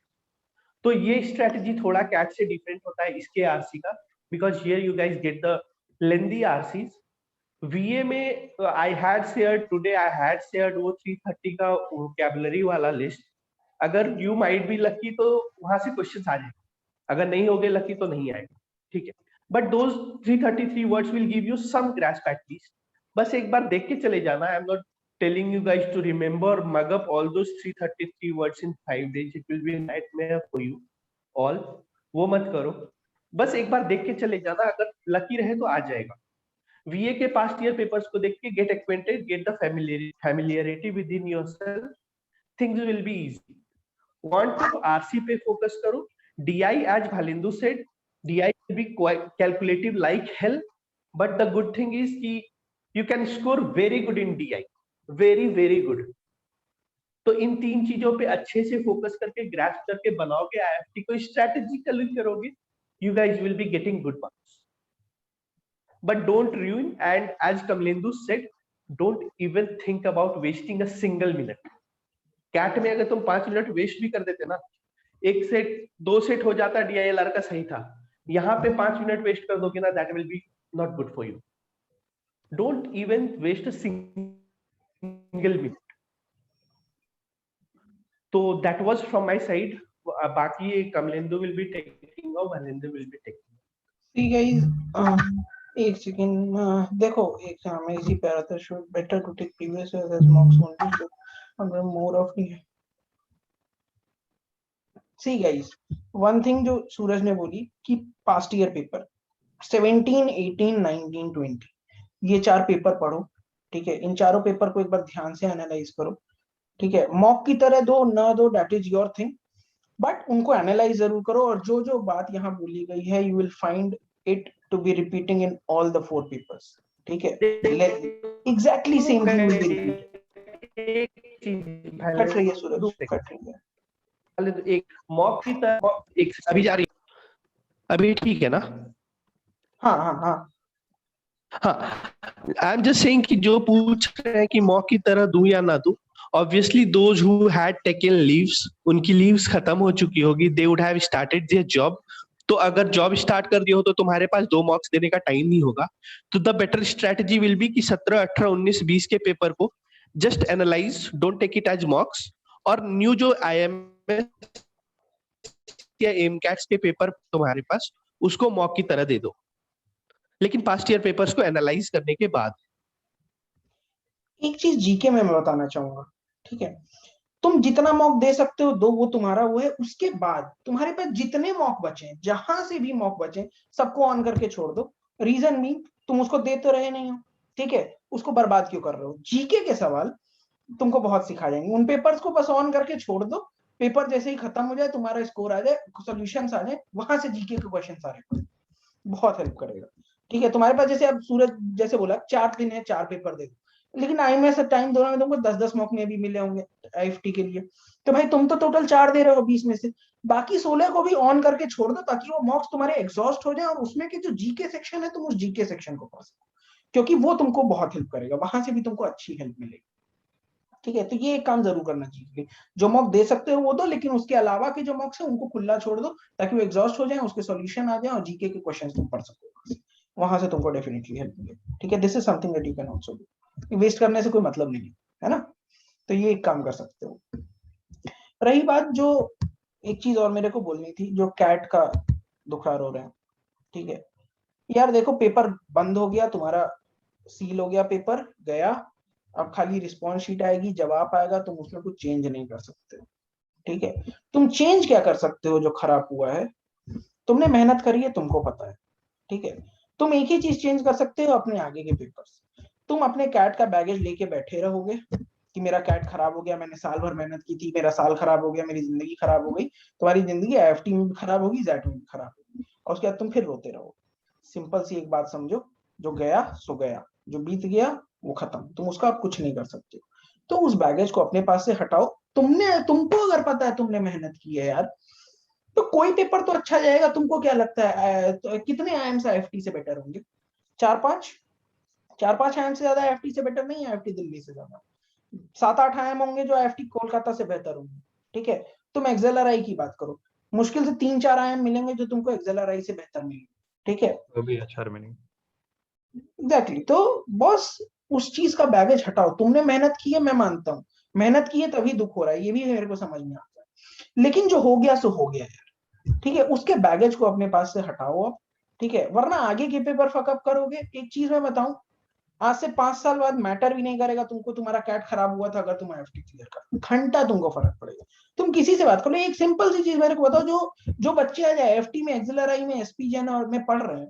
तो ये strategy थोड़ा CAT से different होता है इसके RC का, because here you guys get the lengthy RCs. VA में आई हैड शेयर्ड वो 330 का वोकैबुलरी वाला लिस्ट. अगर यू माइट बी लकी तो वहां से क्वेश्चंस आ जाएंगे, अगर नहीं होगे लकी तो नहीं आएगा, ठीक है. But those 333 words will give you some grasp at least. बस एक बार देख के चले जाना. I am not telling you guys to remember mug up all those 333 words in 5 days. It will be nightmare for you all. वो मत करो, बस एक बार देख के चले जाना. अगर लकी रहे तो आ जाएगा. VA के पास्ट ईयर पेपर्स को देख के get acquainted, get the familiarity within yourself. Things will be easy. Want to RC पे फोकस करो. DI, as Bhalindu said, DI will be quite calculative like hell, but the good thing is कि you can score very good in DI, very very good. तो इन तीन चीजों पे अच्छे से focus करके ग्रास्प करके बनाओगे, IFT को स्ट्रेटेजिकली करोगे, you guys will be getting good marks. But don't ruin, and as Kamlendu said, don't even think about wasting a single minute. CAT में अगर तुम 5 मिनट वेस्ट भी कर देते ना, एक सेट 2 सेट हो जाता, DILR का सही था. यहाँ पे 5 मिनट वेस्ट कर दोगे ना, that will be not good for you. Don't even waste a single minute. So that was from my side. बाकी Kamlendu will be taking or Bhalindu will be taking. See guys, एक second देखो, exam में easy para था. Should better to take previous year as mocks only अगर more of नहीं. See guys, one thing जो सूरज ने बोली कि पास्ट ईयर पेपर 17, 18, 19, 20 ये 4 पेपर पढ़ो, ठीक है. इन चारों पेपर को एक बार ध्यान से एनालाइज करो, ठीक है. मॉक की तरह दो ना दो, that is your thing, but उनको एनालाइज जरूर करो. और जो जो बात यहाँ बोली गई है, you will find it to be repeating in all the 4 papers, ठीक है. Exactly same thing will be repeated. Cut रही है सूरज, कट रही है. एक मॉक की तरह एक अभी जा रही है, अभी ठीक है ना? हाँ हाँ हाँ हाँ. आई एम जस्ट सेइंग कि जो पूछ रहे हैं कि मॉक की तरह दूं या ना दूं, obviously those who had taken leaves, उनकी लीव्स खत्म हो चुकी होगी. they would have started their job. तो अगर जॉब स्टार्ट कर दिया हो तो तुम्हारे पास 2 मॉक्स देने का टाइम नहीं होगा. तो the better strategy will be कि 17, 18, 19, 20 के पेपर को just analyse, don't take it as mocks. और न्यू जो IMS या एमकैट्स के पेपर तुम्हारे पास, उसको मॉक की तरह दे दो, लेकिन पास्ट ईयर पेपर्स को एनालाइज करने के बाद. एक चीज जीके में मैं बताना चाहूंगा, ठीक है. तुम जितना मॉक दे सकते हो दो, वो तुम्हारा वो है. उसके बाद तुम्हारे पास जितने मॉक बचे, जहां से भी मॉक बचे, सबको ऑन करके छोड़ दो. रीजन मीन तुम उसको दे तो रहे नहीं हो, ठीक है. उसको बर्बाद क्यों कर रहे हो? जीके के सवाल तुमको बहुत सिखा जाएंगे. उन पेपर्स को बस ऑन करके छोड़ दो. पेपर जैसे ही खत्म हो जाए, तुम्हारा स्कोर आ जाए, सॉल्यूशंस आ जाए, वहां से जीके के क्वेश्चन सारे पढ़ो, बहुत हेल्प करेगा, ठीक है. तुम्हारे पास जैसे अब सूरज जैसे बोला 4 दिन है, 4 पेपर दे दो, लेकिन IMS टाइम दोनों में तुमको 10-10 मॉक में भी मिले होंगे IFT के लिए. तो भाई तुम तो टोटल 4 दे रहे हो 20 में से, बाकी 16 को भी ऑन करके छोड़ दो, ताकि वो मॉक्स तुम्हारे एग्जॉस्ट हो जाए और उसमें के जो जीके सेक्शन है, तुम उस जीके सेक्शन को पढ़ सको, क्योंकि वो तुमको बहुत हेल्प करेगा. वहां से भी तुमको अच्छी हेल्प मिलेगी, ठीक है. तो ये एक काम जरूर करना चाहिए. जो मॉक दे सकते हो वो दो, लेकिन उसके अलावा के जो मॉक्स है उनको खुला छोड़ दो, ताकि वो एग्जॉस्ट हो जाए, उसके सॉल्यूशन आ जाए और जीके के क्वेश्चंस तुम पढ़ सको. वहां से तुमको डेफिनेटली हेल्प मिलेगी, ठीक है. This is something that you can also do. Waste करने से कोई मतलब नहीं है ना. तो ये एक काम कर सकते हो. रही बात, जो एक चीज और मेरे को बोलनी थी, जो कैट का दुखा रो रहे हैं, ठीक है. यार देखो, पेपर बंद हो गया तुम्हारा, सील हो गया, पेपर गया. अब खाली रिस्पॉन्स शीट आएगी, जवाब आएगा, तुम उसमें कुछ चेंज नहीं कर सकते हो, ठीक है. तुम चेंज क्या कर सकते हो? जो खराब हुआ है, तुमने मेहनत करी है, तुमको पता है, ठीक है. तुम एक ही चीज चेंज कर सकते हो, अपने आगे के पेपर्स. तुम अपने कैट का बैगेज लेके बैठे रहोगे कि मेरा कैट खराब हो गया, मैंने साल भर मेहनत की थी, मेरा साल खराब हो गया, मेरी जिंदगी खराब हो गई. तुम्हारी जिंदगी IFT में भी खराब होगी, जैट में भी खराब होगी, और उसके बाद तुम फिर रोते रहो. सिंपल सी एक बात समझो, जो गया सो गया, जो बीत गया वो खत्म, तुम उसका अब कुछ नहीं कर सकते. तो उस बैगेज को अपने पास से हटाओ. तुमको अगर पता है तुमने मेहनत की है यार, तो कोई पेपर तो अच्छा जाएगा. तुमको क्या लगता है तो कितने IIMs IFT से बेटर होंगे? 4-5 IIM से ज्यादा IFT से बेटर नहीं है. IFT दिल्ली से ज्यादा 7-8 IIM होंगे जो IFT कोलकाता से बेहतर होंगे, ठीक है. तुम XLRI की बात करो, मुश्किल से 3-4 IIM मिलेंगे जो तुमको XLRI से बेहतर मिलेंगे, ठीक है. वो भी अच्छा मिलेंगे. एग्जैक्टली तो बॉस उस चीज का बैगेज हटाओ। तुमने मेहनत की है, मैं मानता हूँ मेहनत की है तभी दुख हो रहा है, ये भी मेरे को समझ में आता है, लेकिन जो हो गया सो हो गया यार, ठीक है, उसके बैगेज को अपने पास से हटाओ अब, ठीक है, वरना आगे के पेपर फकअप करोगे। एक चीज मैं बताऊं, आज से 5 साल बाद मैटर भी नहीं करेगा तुमको तुम्हारा कैट खराब हुआ था अगर तुम आईएफटी क्लियर कर, घंटा तुमको फर्क पड़ेगा। तुम किसी से बात करो, एक सिंपल सी चीज मेरे को बताओ, जो जो बच्चे आज आईएफटी में, एक्सिलरी में, एसपीजन और में पढ़ रहे हैं,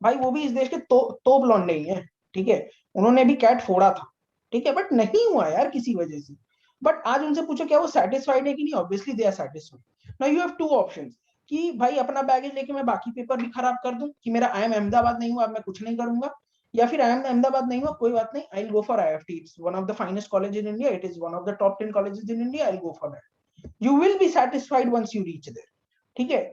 भाई वो भी इस देश के तोप लौंडे ही हैं, ठीक है, उन्होंने भी कैट फोड़ा था, ठीक है, बट नहीं हुआ यार किसी वजह से। बट आज उनसे पूछो क्या वो सेटिस्फाइड है कि नहीं, obviously they are satisfied. Now you have two options, कि भाई अपना बैगेज लेके मैं बाकी पेपर भी खराब कर दूं, कि मेरा आई एम अहमदाबाद नहीं हुआ अब मैं कुछ नहीं करूंगा, या फिर आई एम अहमदाबाद नहीं हुआ कोई बात नहीं, I will go for IFT, it's one of the finest college in India, it is one of the top 10 colleges in India, I will go for that. You will be satisfied once you reach there, ठीक है।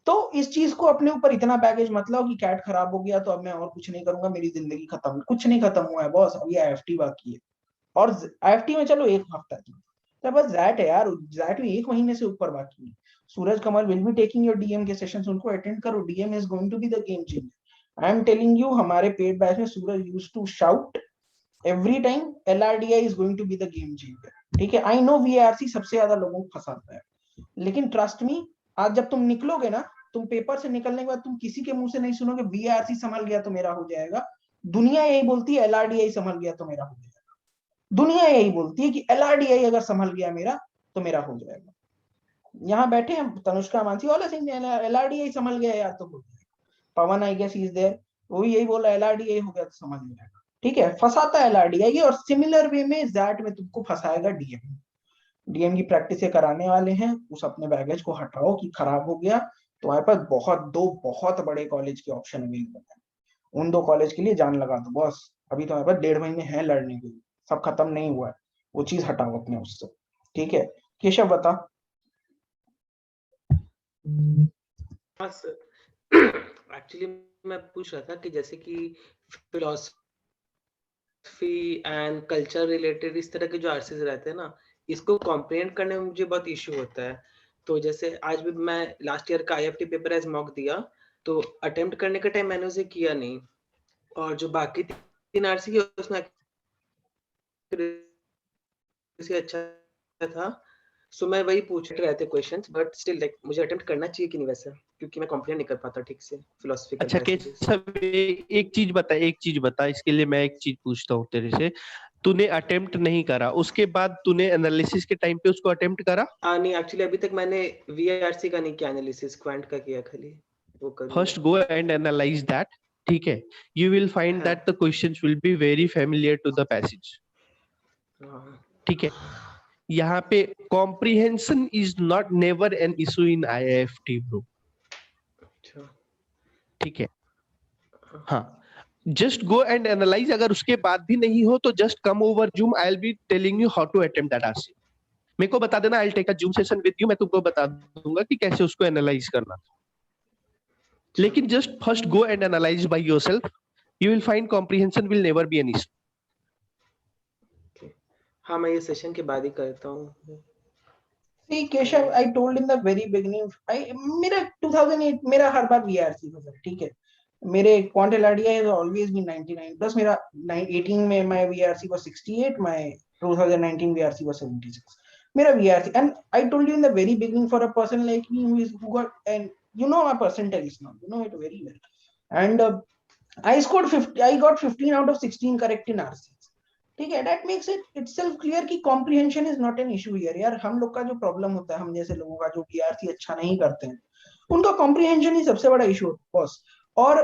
तो इस चीज को अपने ऊपर इतना baggage मत लाओ कि कैट खराब हो गया तो अब मैं और कुछ नहीं करूंगा, मेरी जिंदगी खत्म, कुछ नहीं खत्म हुआ है बॉस, अभी आईएफटी बाकी है। और आईएफटी में चलो एक हफ्ता की, तो बस जैट है यार, जैट में 1 महीने से ऊपर बाकी है। Suraj Kamal will be taking your DM के सेशंस, उनको अटेंड करो, DM is going to be the game changer. I am telling you, हमारे पेड बैच में Suraj used to shout every time LRDI is going to be the game changer, ठीक है। I know VRC सबसे ज्यादा लोगों को फंसाता है, लेकिन ट्रस्ट मी, आज जब तुम निकलोगे ना, तुम पेपर से निकलने के बाद तुम किसी के मुंह से नहीं सुनोगे वीआरसी संभल गया तो मेरा हो जाएगा। दुनिया यही बोलती है एलआरडीआई संभल गया तो मेरा हो जाएगा। दुनिया यही बोलती है कि एलआरडीआई अगर संभल गया मेरा तो मेरा हो जाएगा। यहाँ बैठे हैं तनुष्का मानसी वाला सिंह, एलआरडीआई संभल गया यार तो हो जाएगा। पवन आई गेस इज देयर, वो भी यही बोला एलआरडीआई हो गया तो समझ में आएगा, ठीक है, फंसाता है एलआरडीआई। और सिमिलर वे में जैट में तुमको फंसाएगा डीएम। डीएम की प्रैक्टिस कराने वाले हैं, उस अपने बैगेज को हटाओ कि खराब हो गया। तुम्हारे पास बहुत बड़े कॉलेज के ऑप्शन अवेलेबल है, उन 2 कॉलेज के लिए जान लगा दो बॉस। अभी तुम्हारे पास 1.5 महीने हैं लड़ने के लिए, सब खत्म नहीं हुआ है, वो चीज हटाओ अपने उससे, ठीक है। केशव बता। हाँ सर, एक्चुअली मैं पूछ रहा था कि जैसे कि फिलोसफी एंड कल्चर रिलेटेड इस तरह के जो आर्सेस रहते हैं ना, इसको कॉम्प्रिहेंड करने में मुझे बहुत इश्यू होता है। तो जैसे आज भी मैं लास्ट ईयर का आईएफटी पेपर एज मॉक दिया, तो अटेम्प्ट करने के टाइम मैंने उसे किया नहीं, और जो बाकी 3 आरसी है उसमें अच्छा था। सो मैं वही पूछ रहे थे क्वेश्चंस, बट स्टिल लाइक मुझे अटेम्प्ट करना चाहिए कि नहीं वैसा, क्योंकि मैं कॉम्प्रिहेंड नहीं कर पाता ठीक से फिलोसफिकल अच्छा पैसेजेस। केशव, एक चीज बता, इसके लिए मैं एक चीज पूछता हूँ तेरे से। तूने अटेम्प्ट नहीं करा, उसके बाद तूने एनालिसिस के टाइम पे उसको अटेम्प्ट करा? नहीं, एक्चुअली अभी तक मैंने वीआरसी का नहीं किया, एनालिसिस क्वांट का किया खाली, वो करूंगा। First go and analyse that, ठीक है। You will find that the questions will be very familiar to the passage, ठीक है। यहाँ पे comprehension is not never an issue in IIFT bro, ठीक है। हाँ, जस्ट गो एंड एनालाइज। अगर उसके बाद भी नहीं हो तो just come over Zoom, I will be telling you how to attempt that RC. मेरे को बता देना, I will take a Zoom session with you, मैं तुमको बता दूंगा कि कैसे उसको एनालाइज करना। लेकिन just first go and analyze by yourself, you will find comprehension will never be an issue. हाँ, मैं ये सेशन के बाद ही करता हूँ। See, Keshav, I told in the very beginning, मेरा 2008 मेरा हर बार VRC था सर, ठीक है। मेरे quant LRDI has always been 99 plus, मेरा 18 में my VRC was 68, my 2019 VRC was 76, मेरा VRC। and I told you in the very beginning, for a person like me who got, and you know my percentage now, you know it very well, and I scored 50, I got 15 out of 16 correct in RC, ठीक है। That makes it itself clear कि comprehension is not an issue here यार। हम लोग का जो problem होता है, हम जैसे लोगों का जो बीआरसी अच्छा नहीं करते हैं, उनका कॉम्प्रिहेंशन ही सबसे बड़ा इशू बॉस। और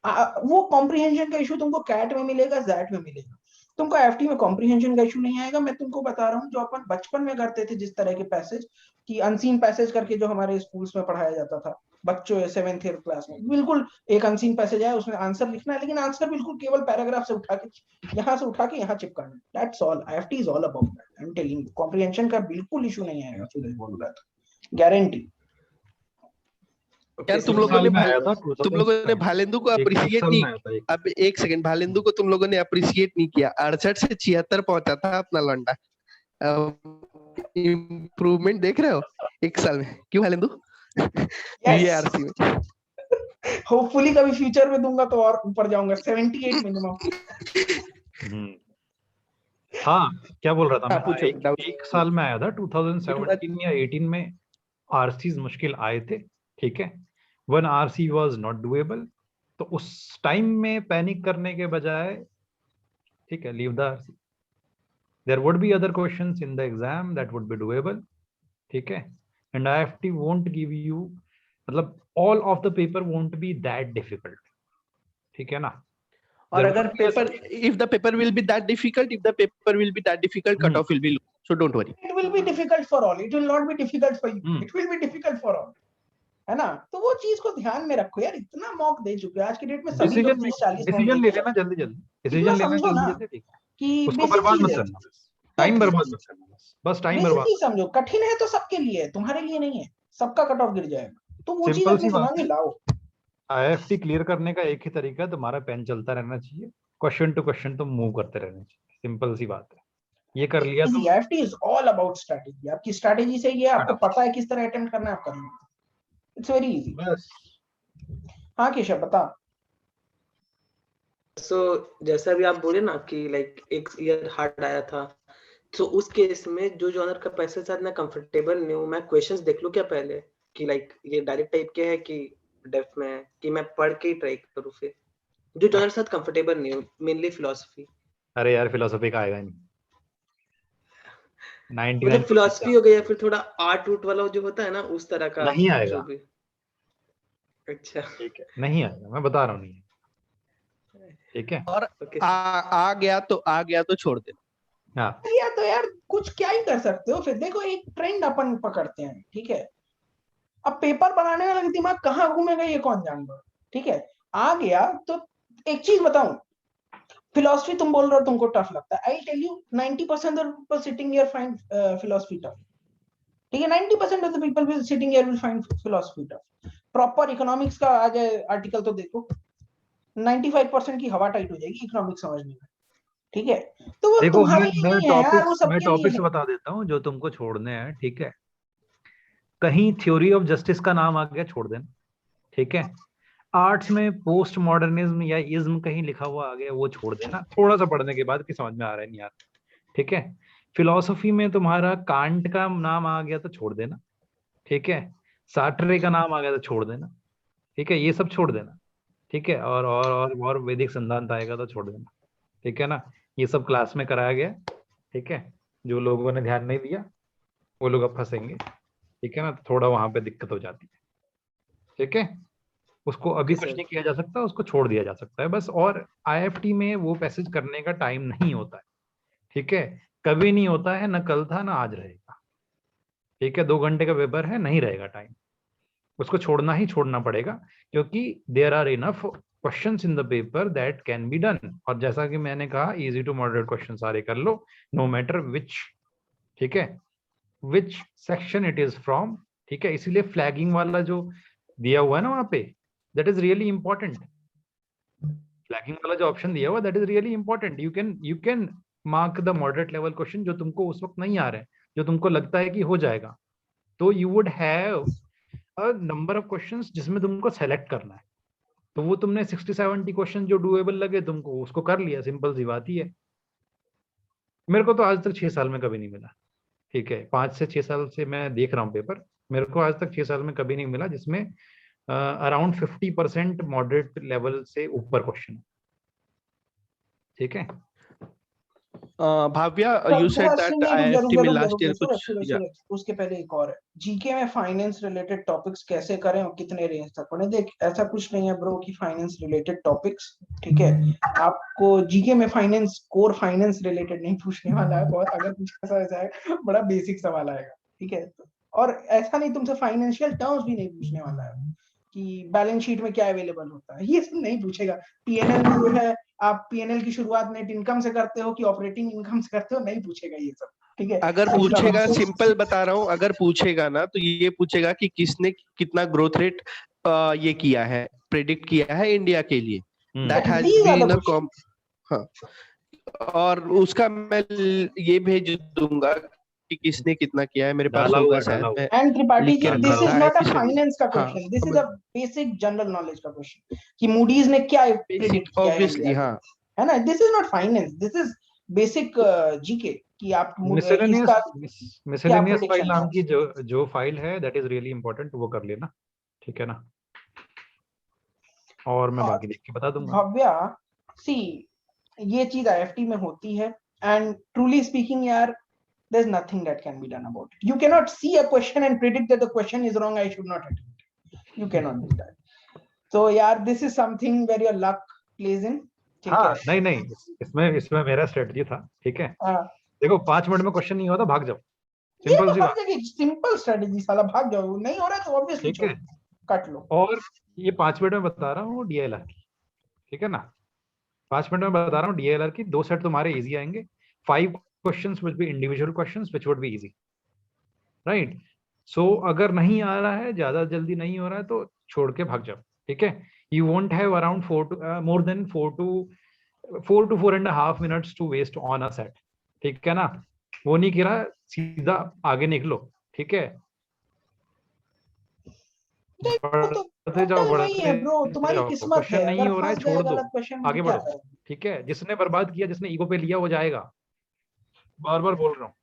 वो कॉम्प्रिहेंशन का इशू तुमको कैट में मिलेगा, जैट में मिलेगा, तुमको एफटी में कॉम्प्रिहेंशन का इशू नहीं आएगा। मैं तुमको बता रहा हूँ, जो अपन बचपन में करते थे जिस तरह के पैसेज, कि अनसीन पैसेज करके जो हमारे स्कूल्स में पढ़ाया जाता था बच्चों 7th क्लास में, बिल्कुल एक अनसीन पैसेज है, उसमें आंसर लिखना है, लेकिन आंसर बिल्कुल केवल पैराग्राफ से उठा के यहाँ चिपकाना, that's all. IFT is all about that, I am telling you, comprehension का बिल्कुल इशू नहीं आएगा, सूरज बोल रहा था, गारंटी। यार तुम लोगों ने भालेंदु को अप्रिशिएट नहीं, अब एक सेकंड, भालेंदु को तुम लोगों ने अप्रिशिएट नहीं किया। 68 से 76 पहुंचा था अपना लौंडा। इम्प्रूवमेंट देख रहे हो 1 साल में? क्यों भालेंदु? वीआरसी में होपफुली कभी फ्यूचर में दूंगा तो और ऊपर जाऊंगा, 78 मिनिमम। हाँ, क्या बोल रहा था हाँ, मैं, पूछो, doubt। एक साल में आया था 2017 या 18 में, आरसीज मुश्किल आए थे, ठीक है, 1 आरसी वाज नॉट डूएबल, तो उस टाइम में पैनिक करने के बजाय, ठीक है, leave the RC, there would be other questions in the exam that would be doable, ठीक है, and IFT won't give you, मतलब all of the paper won't be that difficult, ठीक है ना। और There अगर would be a paper, if the paper will be that difficult, cutoff will be low, so don't worry। It will be difficult for all, it will not be difficult for you, it will be difficult for all, है ना। तो वो चीज को ध्यान में रखो यार, इतना मॉक दे चुके हैं आज की डेट में सभी लोग 30-40 मॉक डिसीजन ले देते लेना हैं। जल्दी जल्दी, इतना डिसीजन लेना समझो ना जल्दी जल्दी, ठीक है, कि उसको बेसिक बर्बाद चीज मत है, करना, टाइम बर्बाद मत करना, बस टाइम बेसिक बर्बाद। चीज समझो, कठिन है तो सबके लिए है, तुम्हारे लिए नहीं है, सबका कट ऑफ गिर जाएगा, तो वो चीज सिंपल अपने सी बात दिमाग में है, लाओ। आईएफटी क्लियर करने का एक ही तरीका है, तुम्हारा पेन चलता रहना चाहिए, क्वेश्चन टू क्वेश्चन तुम मूव करते रहना चाहिए, सिंपल सी बात है, ये कर लिया तो IFT is all about strategy, आपकी स्ट्रेटेजी सही है, आपको पता है किस तरह अटेम्प्ट करना है, आप कर लो, इट्स वेरी इजी। बस। हाँ केशव बता। सो जैसा भी आप बोले ना कि लाइक एक ईयर हार्ड आया था, तो उस केस में जो जॉनर का पैसे साथ मैं कंफर्टेबल नहीं हूँ, मैं क्वेश्चंस देख लूं क्या पहले कि लाइक ये डायरेक्ट टाइप के है कि डेप्थ में है, कि मैं पढ़ के ही ट्राई करूँ फिर जो जॉनर साथ कंफर्टेबल नहीं हूँ, मेनली फिलोसफी। अरे यार फिलोसफी का आएगा नहीं, मतलब 99% फिलोसफी हो गया या फिर थोड़ा आर्ट रूट वाला जो होता है ना उस तरह का नहीं जो आएगा, भी। अच्छा ठीक है, नहीं आएगा, मैं बता रहा हूँ, नहीं, ठीक है। और ओके आ गया तो छोड़ दे। हाँ या तो यार कुछ क्या ही कर सकते हो, फिर देखो एक ट्रेंड अपन पकड़ते हैं, ठीक है, अब पेपर बनाने वाला दिमाग कहाँ घूमेगा ये कौन जानता, ठीक है, आ गया तो एक चीज बताऊं, फिलोसफी तुम बोल रहे हो तुमको टफ लगता है, I tell you 90% of people sitting here find philosophy tough, ठीक है, 90% of the people sitting here will find philosophy tough. Proper economics का आज आर्टिकल तो देखो, 95% की हवा टाइट हो जाएगी इकोनॉमिक्स समझने में, ठीक है, तो वो देखो, तुम्हारे लिए नहीं है यार, वो मैं सबके लिए टॉपिक्स है। बता देता हूँ जो तुमको छोड़ने हैं, ठीक है, कहीं थ्योरी ऑफ जस्टिस का नाम आ गया छोड़ देना, ठीक है, आर्ट्स में पोस्ट मॉडर्निज्म या इज्म कहीं लिखा हुआ आ गया वो छोड़ देना, थोड़ा सा पढ़ने के बाद कि समझ में आ रहा है नहीं आ रहा, ठीक है, फिलोसफी में तुम्हारा कांट का नाम आ गया तो छोड़ देना, ठीक है, सार्ट्रे का नाम आ गया तो छोड़ देना, ठीक है, ये सब छोड़ देना, ठीक है, और वैदिक सिद्धांत आएगा तो छोड़ देना, ठीक है ना, ये सब क्लास में कराया गया, ठीक है, जो लोगों ने ध्यान नहीं दिया वो लोग अब फंसेंगे, ठीक है ना, तो थोड़ा वहां पे दिक्कत हो जाती है, ठीक है, उसको अभी ओके कुछ सर। नहीं किया जा सकता, उसको छोड़ दिया जा सकता है बस, और आईएफटी में वो पैसेज करने का टाइम नहीं होता है, ठीक है, कभी नहीं होता है, ना कल था ना आज रहेगा, ठीक है, 2 घंटे का पेपर है, नहीं रहेगा टाइम, उसको छोड़ना ही छोड़ना पड़ेगा, क्योंकि there are enough questions in the paper that can be done, और जैसा कि मैंने कहा इजी टू मॉडरेट क्वेश्चन सारे कर लो, नो मैटर विच, ठीक है, which section it is from, ठीक है, इसीलिए फ्लैगिंग वाला जो दिया हुआ है ना वहां पे, that is really important, flagging वाला जो ऑप्शन दिया हुआ that is really important, you can mark the moderate level question जो तुमको उस वक्त नहीं आ रहे हैं, जो तुमको लगता है कि हो जाएगा, तो you would have a number of questions जिसमें तुमको सेलेक्ट करना है, तो वो तुमने 60-70 क्वेश्चन जो डूएबल लगे तुमको उसको कर लिया, सिंपल सी बात ही है, मेरे को तो आज तक 6 साल में कभी नहीं मिला, ठीक है, 5 से 6 साल से मैं देख रहा हूँ पेपर, मेरे को आज तक 6 साल में कभी नहीं मिला जिसमें अराउंड 50% मॉडरेट लेवल से ऊपर क्वेश्चन, ठीक है। Bhavya, you said that IIFT में last year कुछ, yeah, उसके पहले एक और है, जीके में फाइनेंस रिलेटेड टॉपिक्स कैसे करें और कितने रेंज तक पढ़ें। देख ऐसा कुछ नहीं है ब्रो कि फाइनेंस रिलेटेड टॉपिक्स, ठीक है, आपको जीके में फाइनेंस कोर फाइनेंस रिलेटेड नहीं पूछने वाला है बहुत, अगर कुछ ऐसा है बड़ा बेसिक सवाल आएगा, ठीक है, और ऐसा नहीं तुमसे फाइनेंशियल टर्म्स भी नहीं पूछने वाला है कि बैलेंस शीट में क्या अवेलेबल होता है, ये सब नहीं पूछेगा। पीएनएल में जो है आप पीएनएल की शुरुआत नेट इनकम से करते हो कि ऑपरेटिंग इनकम से करते हो, नहीं पूछेगा ये सब, ठीक है। अगर पूछेगा, सिंपल बता रहा हूँ, अगर पूछेगा ना तो ये पूछेगा कि किसने कितना ग्रोथ रेट ये किया है, प्रेडिक्ट किया है इंडिया के लिए, दैट हैज बीन अ हाँ, और उसका मैं ये भेज दूंगा कि किसने कितना किया है, मेरे पास डाला हुआ होगा है, शायद, डाला हुआ मैं एंड त्रिपाठी लिख जी, के दिस रखा इज था नॉट अ ऐसे। फाइनेंस का हाँ, question, this is a basic general knowledge का क्वेश्चन कि मूडीज ने क्या बेसिक प्रेडिक्ट किया है ऑब्वियसली, इंडिया, हाँ। है ना? This is not finance, this is basic GK कि आप इसका क्या मिसलेनियस फाइल प्रेडिक्शन नाम है। की जो फाइल है, दैट इज रियली इंपॉर्टेंट, वो कर लेना, ठीक है ना? और मैं बाकी देख के बता दूंगा। भव्या, सी ये चीज आईएफटी में होती है, एंड ट्रूली स्पीकिंग यार, there's nothing that can be done about it. You cannot see a question and predict that the question is wrong, I should not attempt it. You cannot do that. So yeah, this is something where your luck plays in. ठीक हाँ, है? नहीं इसमें मेरा strategy था, ठीक है? हाँ, देखो 5 मिनट में क्वेश्चन नहीं होता, भाग जाओ, ये सिंपल तो सी हर बात, जगह सिंपल स्ट्रेटजी, साला भाग जाओ, नहीं हो रहा है तो ऑब्वियसली ठीक है? कट लो। और ये 5 मिनट में बता रहा हूँ डीएलआर की, ठीक है ना? 5 मिनट में बता रहा हूँ डीएलआर की, 2 सेट तुम्हारे इजी आएंगे, 5 questions will be individual questions which would be easy, right? So अगर नहीं आ रहा है, ज्यादा जल्दी नहीं हो रहा है, तो छोड़ के भाग जाओ, ठीक है? You won't have around 4 to 4.5 minutes to waste on a set, ठीक है ना? वो नहीं गिरा, सीधा आगे निकलो, ठीक है? बढ़ते जाओ, वही है ब्रो, बढ़ते तुम्हारी जाओ, किस्मत क्वेश्चन है, नहीं अगर हो रहा है फंस गए छोड़ दो, गलत क्वेश्चन में तो आगे क्या बढ़ो, करोगे? ठीक है? जिसने बर्बाद किया, जिसने ईगो पे लिया, वो जाएगा, बार बार बोल रहा हूँ।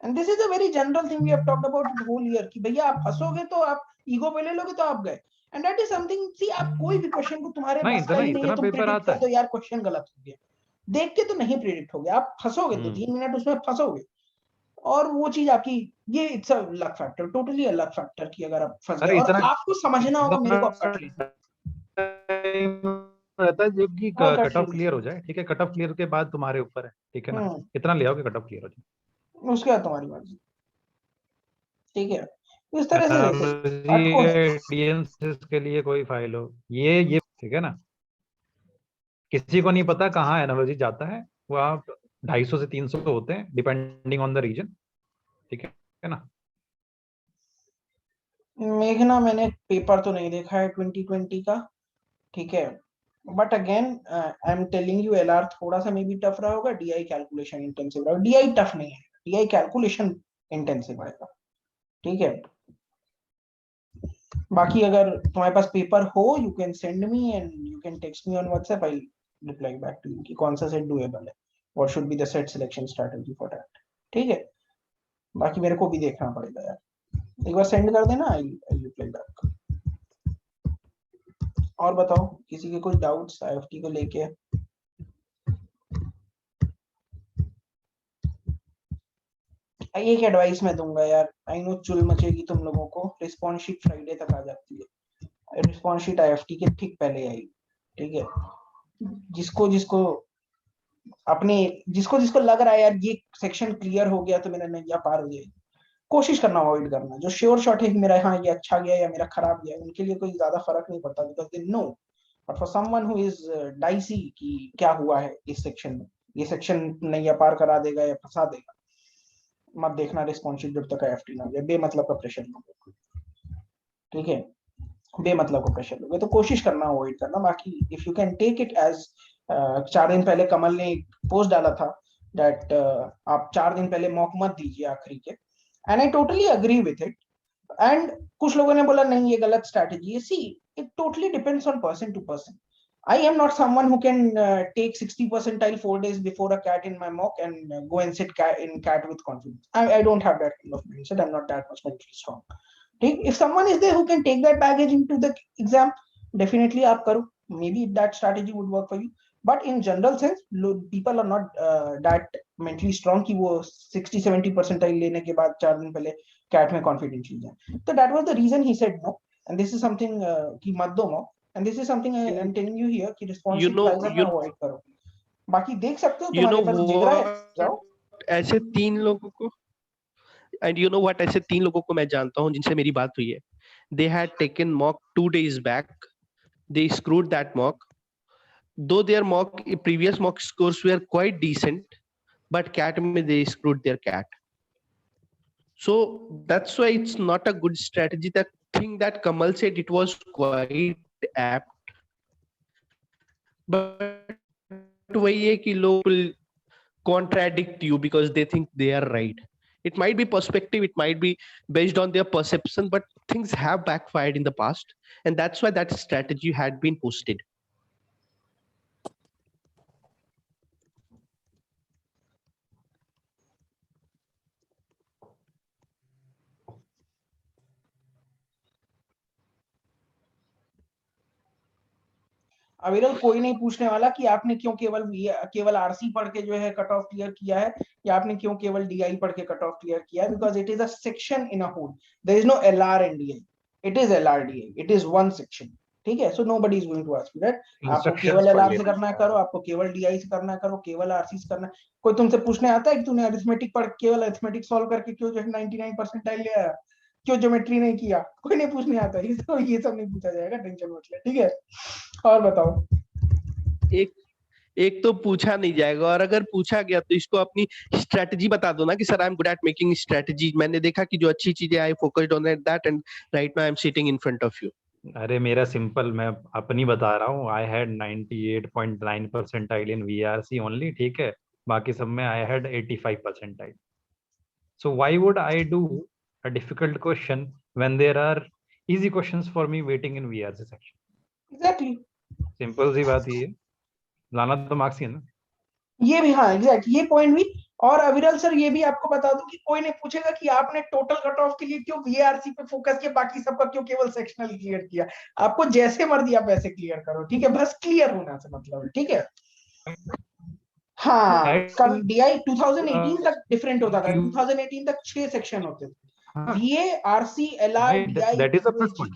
And this is a very general thing we have talked about the whole year कि भैया आप फंसोगे तो आप ईगो पे ले लोगे तो आप गए, and that is something, see आप कोई भी क्वेश्चन को तुम्हारे नहीं, बस का ही नहीं है, इतना तुम पेपर प्रेडिक्ट आता कर दो है, यार क्वेश्चन गलत हो गया, देख के तो नहीं प्रेडिक्ट हो गया, आप फंसोगे तो 3 मिनट उसमें फंसोगे, और वो चीज आपकी, ये it's a luck factor, totally a luck factor कि अगर आप फंस गए, अरे और इतना आपको समझना होगा मेरे को अब कट लेना। रहता है जब कि हाँ, कट कट ऑफ लीजिए। क्लियर हो जाए, ठीक है? कट ऑफ क्लियर के बाद तुम्हारे ऊपर है, ठीक है ना? कितना ले आओगे कट ऑफ क्लियर हो जाए, उसके बाद तुम्हारी मर्जी, ठीक है? इस तरह से देखो, डीएनसीएस के लिए कोई फाइल हो, ये ठीक है ना? किसी को नहीं पता कहाँ एनालॉजी जाता है, वो आप 250 से 300 होते हैं डिपेंडिंग ऑन द रीजन, ठीक है ना? मेघना, मैंने पेपर तो नहीं देखा है 2020 का, ठीक है, but again I am telling you, LR थोड़ा सा मे बी टफ रहा होगा, डीआई कैलकुलेशन इंटेंसिव रहा, डीआई टफ नहीं है, डीआई कैलकुलेशन इंटेंसिव आएगा, ठीक है? बाकी अगर तुम्हारे पास पेपर हो, you can send me and you can text me on WhatsApp, I reply back to you कि कौन सा सेट डूएबल है, what should be the set selection strategy for that, ठीक है? बाकी मेरे को भी देखना पड़ेगा यार, एक बार सेंड कर देना, आई रिप्लाई बैक। और बताओ, किसी के कुछ डाउट्स आईएफटी को लेके? एक एडवाइस मैं दूंगा यार, आई नो चुल मचेगी तुम लोगों को, रिस्पॉन्स शीट फ्राइडे तक आ जाती है, रिस्पॉन्स शीट आईएफटी के ठीक पहले आई, ठीक है? जिसको जिसको जिसको जिसको लग रहा है यार ये सेक्शन क्लियर हो गया तो मेरा नैया पार हो जाएगी, कोशिश करना अवॉइड करना। जो श्योर शॉट है कि मेरा हाँ ये अच्छा गया या मेरा खराब गया, उनके लिए कोई ज्यादा फर्क नहीं पड़ता, because they know, but for someone who is dicey कि क्या हुआ है इस सेक्शन में, ये सेक्शन नैया पार करा देगा या फंसा देगा, मत देखना रिस्पॉन्सिव जब तक आईएफटी ना हो जाए, बेमतलब का प्रेशर लोगे, ठीक है? बेमतलब का प्रेशर लोगे तो कोशिश करना अवॉइड करना। बाकी if you can take it as, 4 दिन पहले कमल ने एक पोस्ट डाला था दैट आप 4 दिन पहले मॉक मत दीजिए आखिरी के, and I totally agree with it, and कुछ लोगों ने बोला नहीं ये गलत स्ट्रैटेजी है, see it totally depends on person to person. I am not someone who can take 60 percentile 4 days before a cat in my mock and go and sit in cat with confidence. I don't have that kind of mindset. I'm not that much mentally strong. If someone is there who can take that baggage into the exam, definitely aap karo. Maybe that strategy would work for you. But in general sense, people are not that mentally strong कि वो 60-70 percentile लेने के बाद 4 दिन पहले cat में confidence ले जाए. So that was the reason he said no. And this is something कि मत दो mock. And this is something I am telling you here कि response sheet files ना avoid करो। बाकी देख सकते हो तुम्हारे पास जिगरा है, जाओ। ऐसे 3 लोगों को, and you know what, ऐसे 3 लोगों को मैं जानता हूँ जिनसे मेरी बात हुई है। They had taken mock 2 days back. They screwed that mock. Though their previous mock scores were quite decent, but cat में they screwed their cat. So that's why it's not a good strategy. That thing that Kamal said, it was quite apt. But वही है कि लोग will contradict you because they think they are right. It might be perspective, it might be based on their perception, but things have backfired in the past, and that's why that strategy had been posted. अविरल, कोई नहीं पूछने वाला कि आपने क्यों केवल RC पढ़ के जो है कट ऑफ क्लियर किया है, या आपने क्यों केवल डीआई पढ़ के कट ऑफ क्लियर किया है, because it is a section in a whole. There is no LR and DI, it is LRDI, it is one section. ठीक है, so nobody is going to ask you that आपको केवल LR से करना है करो, आपको केवल डीआई से करना है करो, केवल आरसी से करना है. कोई तुमसे पूछने आता है कि तूने अरिथमेटिक पढ़ केवल अरिथमेटिक सॉल्व करके क्यों जो है 99 परसेंटाइल ले आया, क्यों ज्योमेट्री नहीं किया? कोई नहीं पूछने आता. ये सब नहीं पूछा जाएगा, टेंशन मत ले. ठीक है, और बताओ. एक तो पूछा नहीं जाएगा, और अगर पूछा गया तो इसको अपनी स्ट्रेटजी बता दो ना कि sir I am good at making strategy. मैंने देखा कि जो अच्छी चीजें I focused on that, and right now I am sitting in front of you. अरे मेरा सिंपल, मैं अपनी बता रहा हूँ. I had 98.9 percentile in VRC only. ठीक है, बाकी सब में I had 85 percentile. So why would I do a difficult question when there are easy questions for me waiting in VRC section? Exactly, simple सी बात ये है, लाना तो मार्क्स ही है ना. ये भी, हाँ एग्जैक्ट, ये पॉइंट भी. और अविरल सर, ये भी आपको बता दूं कि कोई नहीं पूछेगा कि आपने टोटल कट ऑफ के लिए क्यों वीआरसी पे फोकस किया, बाकी सबका क्यों केवल सेक्शनल क्लियर किया. आपको जैसे मर्जी आप वैसे क्लियर करो. ठीक है, बस क्लियर होना से मतलब है. ठीक है, हाँ. कल डीआई 2018 तक डिफरेंट होता था. 2018 तक 6 सेक्शन होते थे, वीए, RC, LR, DI. That is the plus point.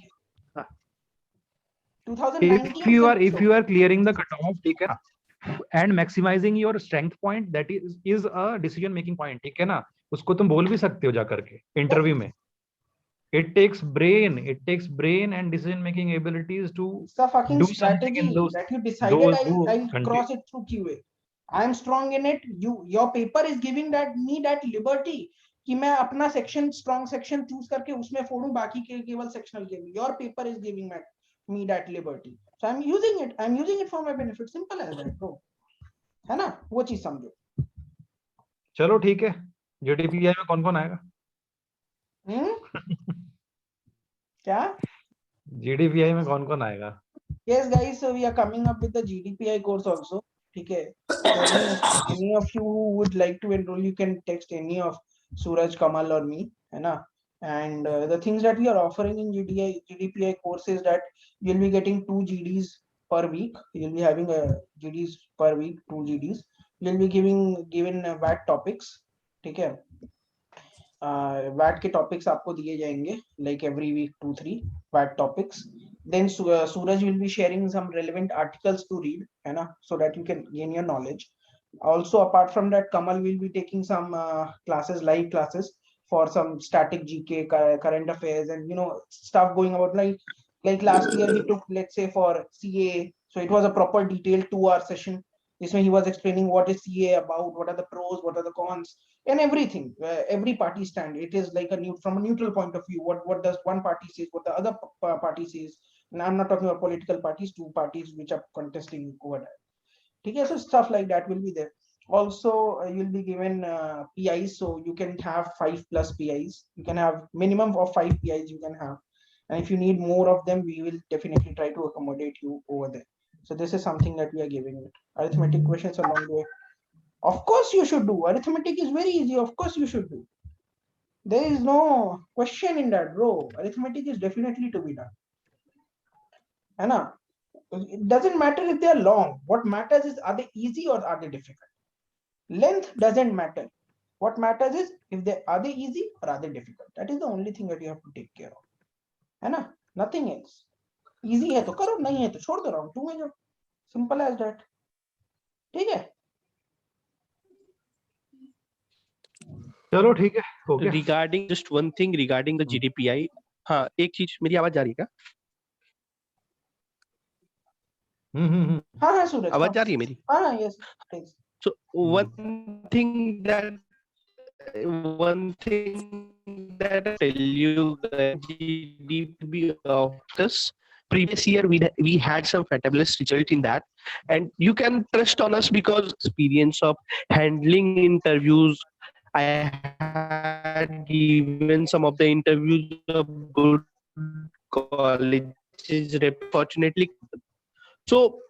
2019 if you are clearing the cutoff, ठीक है ना, and maximizing your strength point, that is a decision making point. ठीक है ना, उसको तुम बोल भी सकते हो जा करके इंटरव्यू में. It takes brain and decision making abilities to fucking do something strategy in those that you decided I'll countries. cross it through QA. I am strong in it. Your paper is giving me that liberty कि मैं अपना section, strong section choose करके उसमें फोड़ूं, बाकी के केवल sectional के. Your paper is giving me that liberty, so I'm using it for my benefit. Simple as that, bro. है ना, वो चीज समझो. चलो ठीक है, जीडीपीआई में कौन कौन आएगा? क्या जीडीपीआई में कौन कौन आएगा? Yes guys, so we are coming up with the GDPI course also. ठीक है, any of you who would like to enroll, you can text any of Suraj, Kamal or me, है ना. And the things that we are offering in GDPI course is that you'll be getting 2 GDs per week. You'll be having GDs per week, 2 GDs. You'll be given VAT topics. ठीक है, VAT के topics आपको दिए जाएंगे like every week 2-3 VAT topics. Then Suraj will be sharing some relevant articles to read, है ना, so that you can gain your knowledge. Also, apart from that, Kamal will be taking some classes, live classes for some static GK, current affairs, and stuff going about like last year he took, let's say, for CA. So it was a proper detailed 2-hour session. This way he was explaining what is CA about, what are the pros, what are the cons, and everything. Every party stand. It is like from a neutral point of view. What does one party says, what the other party says. And I'm not talking about political parties, 2 parties which are contesting over that. Okay, so stuff like that will be there. Also, you'll be given PIs, so you can have 5+ PIs. You can have minimum of 5 PIs you can have, and if you need more of them, we will definitely try to accommodate you over there. So this is something that we are giving it. Arithmetic questions along the way. Of course you should do. Arithmetic is very easy. Of course you should do. There is no question in that, bro. Arithmetic is definitely to be done. है ना? It doesn't matter if they are long. What matters is, are they easy or are they difficult? Length doesn't matter. What matters is if are they easy or are they difficult. That is the only thing that you have to take care of. है ना? Nothing else. Easy है तो करो, नहीं है तो छोड़ दो, round 2 में जाओ. Simple as that. ठीक है? चलो ठीक है. Okay. Regarding just one thing regarding the GDPI, हाँ एक चीज, मेरी आवाज जा रही है क्या? हाँ सूरज, आवाज जा रही है मेरी? हाँ yes please. So one thing that I tell you, GDP of this previous year we had some fabulous result in that, and you can trust on us because experience of handling interviews I had given some of the interviews of good colleges, fortunately. So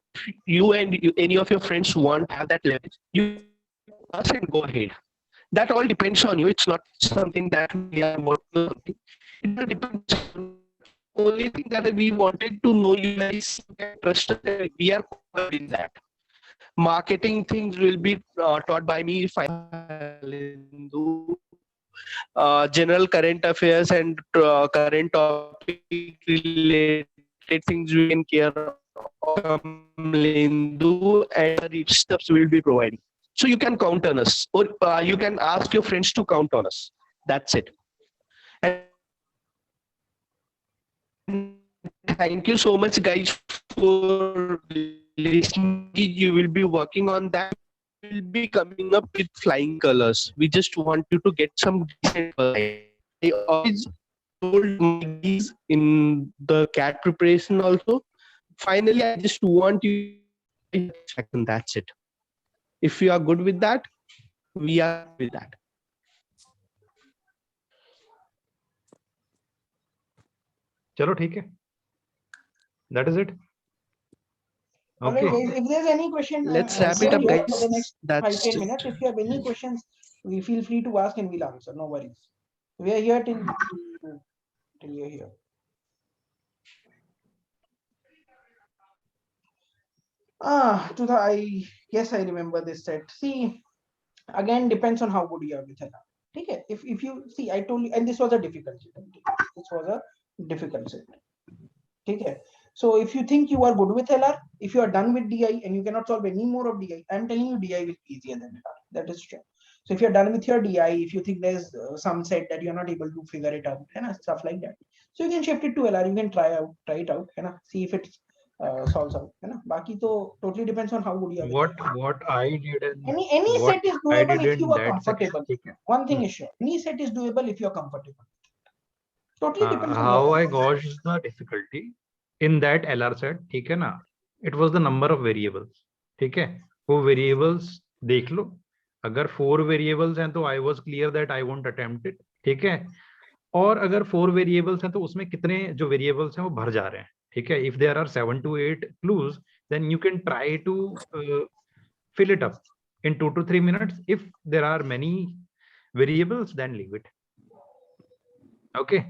you and any of your friends want to have that leverage, you ask and go ahead. That all depends on you. It's not something that we are working on. It all depends on only thing that we wanted to know you guys can trust us that we are covered in that. Marketing things will be taught by me if I do. General current affairs and current topic related things we can care of Lindu, and rich stuffs will be providing. So you can count on us, or you can ask your friends to count on us. That's it. And thank you so much, guys, for listening. You will be working on that. Will be coming up with flying colors. We just want you to get some decent colors. I always told my guys in the CAT preparation also. Finally, I just want you to check, and that's it. If you are good with that, we are with that. चलो ठीक है. That is it. Alright, Okay. guys, if there's any question, Let's wrap it up, here guys. for the next That's 5-10 it. minutes. If you have any questions, we feel free to ask and we'll answer. No worries. We are here till you're here. Yes, I remember this set. See, again, depends on how good you are with LR. Okay, if you see, I told you, and this was a difficult set. This was a difficult set. Okay, so if you think you are good with LR, if you are done with DI and you cannot solve any more of DI, I'm telling you DI will be easier than LR. That is true. So if you're done with your DI, if you think there's some set that you're not able to figure it out, and stuff like that, so you can shift it to LR. You can try it out, and see if it's solves out. Baki to totally depends on how good you are. What I did in Any what set is I doable did if in you are that comfortable. section. One thing is sure, any set is doable if you are comfortable. Totally depends on How what I gauged the difficulty in that LR set, ठीक है ना? It was the number of variables. ठीक है? वो variables देख लो. अगर 4 variables हैं तो I was clear that I won't attempt it. ठीक है? और अगर 4 variables हैं तो उसमें कितने जो variables हैं वो भर जा रहे हैं. ठीक है? If there are 7 to 8 clues, then you can try to fill it up in 2 to 3 minutes. If there are many variables, then leave it. Okay.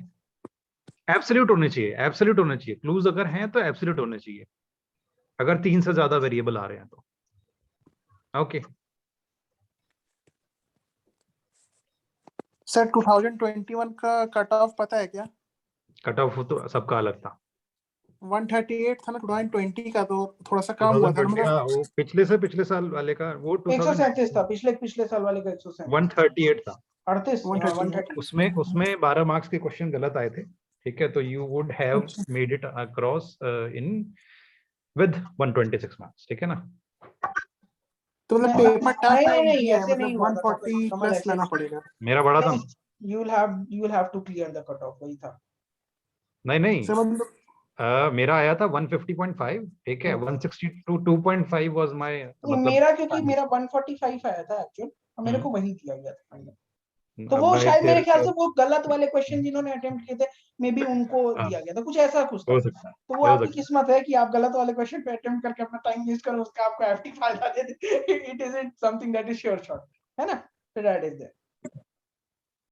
Absolute होने चाहिए, एब्सोल्यूट होने चाहिए. क्लूज अगर हैं तो एब्सोल्यूट होने चाहिए, अगर 3 से ज्यादा वेरिएबल आ रहे हैं तो. ओके सर 2021 का कट ऑफ पता है क्या? कट ऑफ तो सबका अलग था. 138 था ना 2020 का, तो थोड़ा सा कम हुआ था ना. वो पिछले साल वाले का वो 137 था. पिछले साल वाले का 137. 138 था. 38 उसमें 12 मार्क्स के क्वेश्चन गलत आए थे. ठीक है, तो you would have made it across in with 126 marks. ठीक है ना? तो मतलब पेपर टफ है, नहीं ऐसे नहीं, 140 प्लस लाना पड़ेगा. मेरा बड़ा था. you will have to clear the cut off. वही था. नहीं सर मतलब मेरा आया था 150.5. ठीक है, 162.5 वाज माय. मेरा क्योंकि मेरा 145 आया था एक्चुअल, और मेरे को वही दिया गया था. तो वो भाई शायद मेरे फिर ख्याल से वो गलत वाले क्वेश्चन जिन्होंने अटेम्प्ट किए थे, मे बी उनको दिया गया था, कुछ ऐसा कुछ था. हो सकता है. तो वो आपकी किस्मत है कि आप गलत वाले क्वेश्चन पे अटेम्प्ट करके अपना टाइम वेस्ट करो, उसका आपको एफटी फायदा दे दे. It isn't something that is sure shot, है ना? So that is there.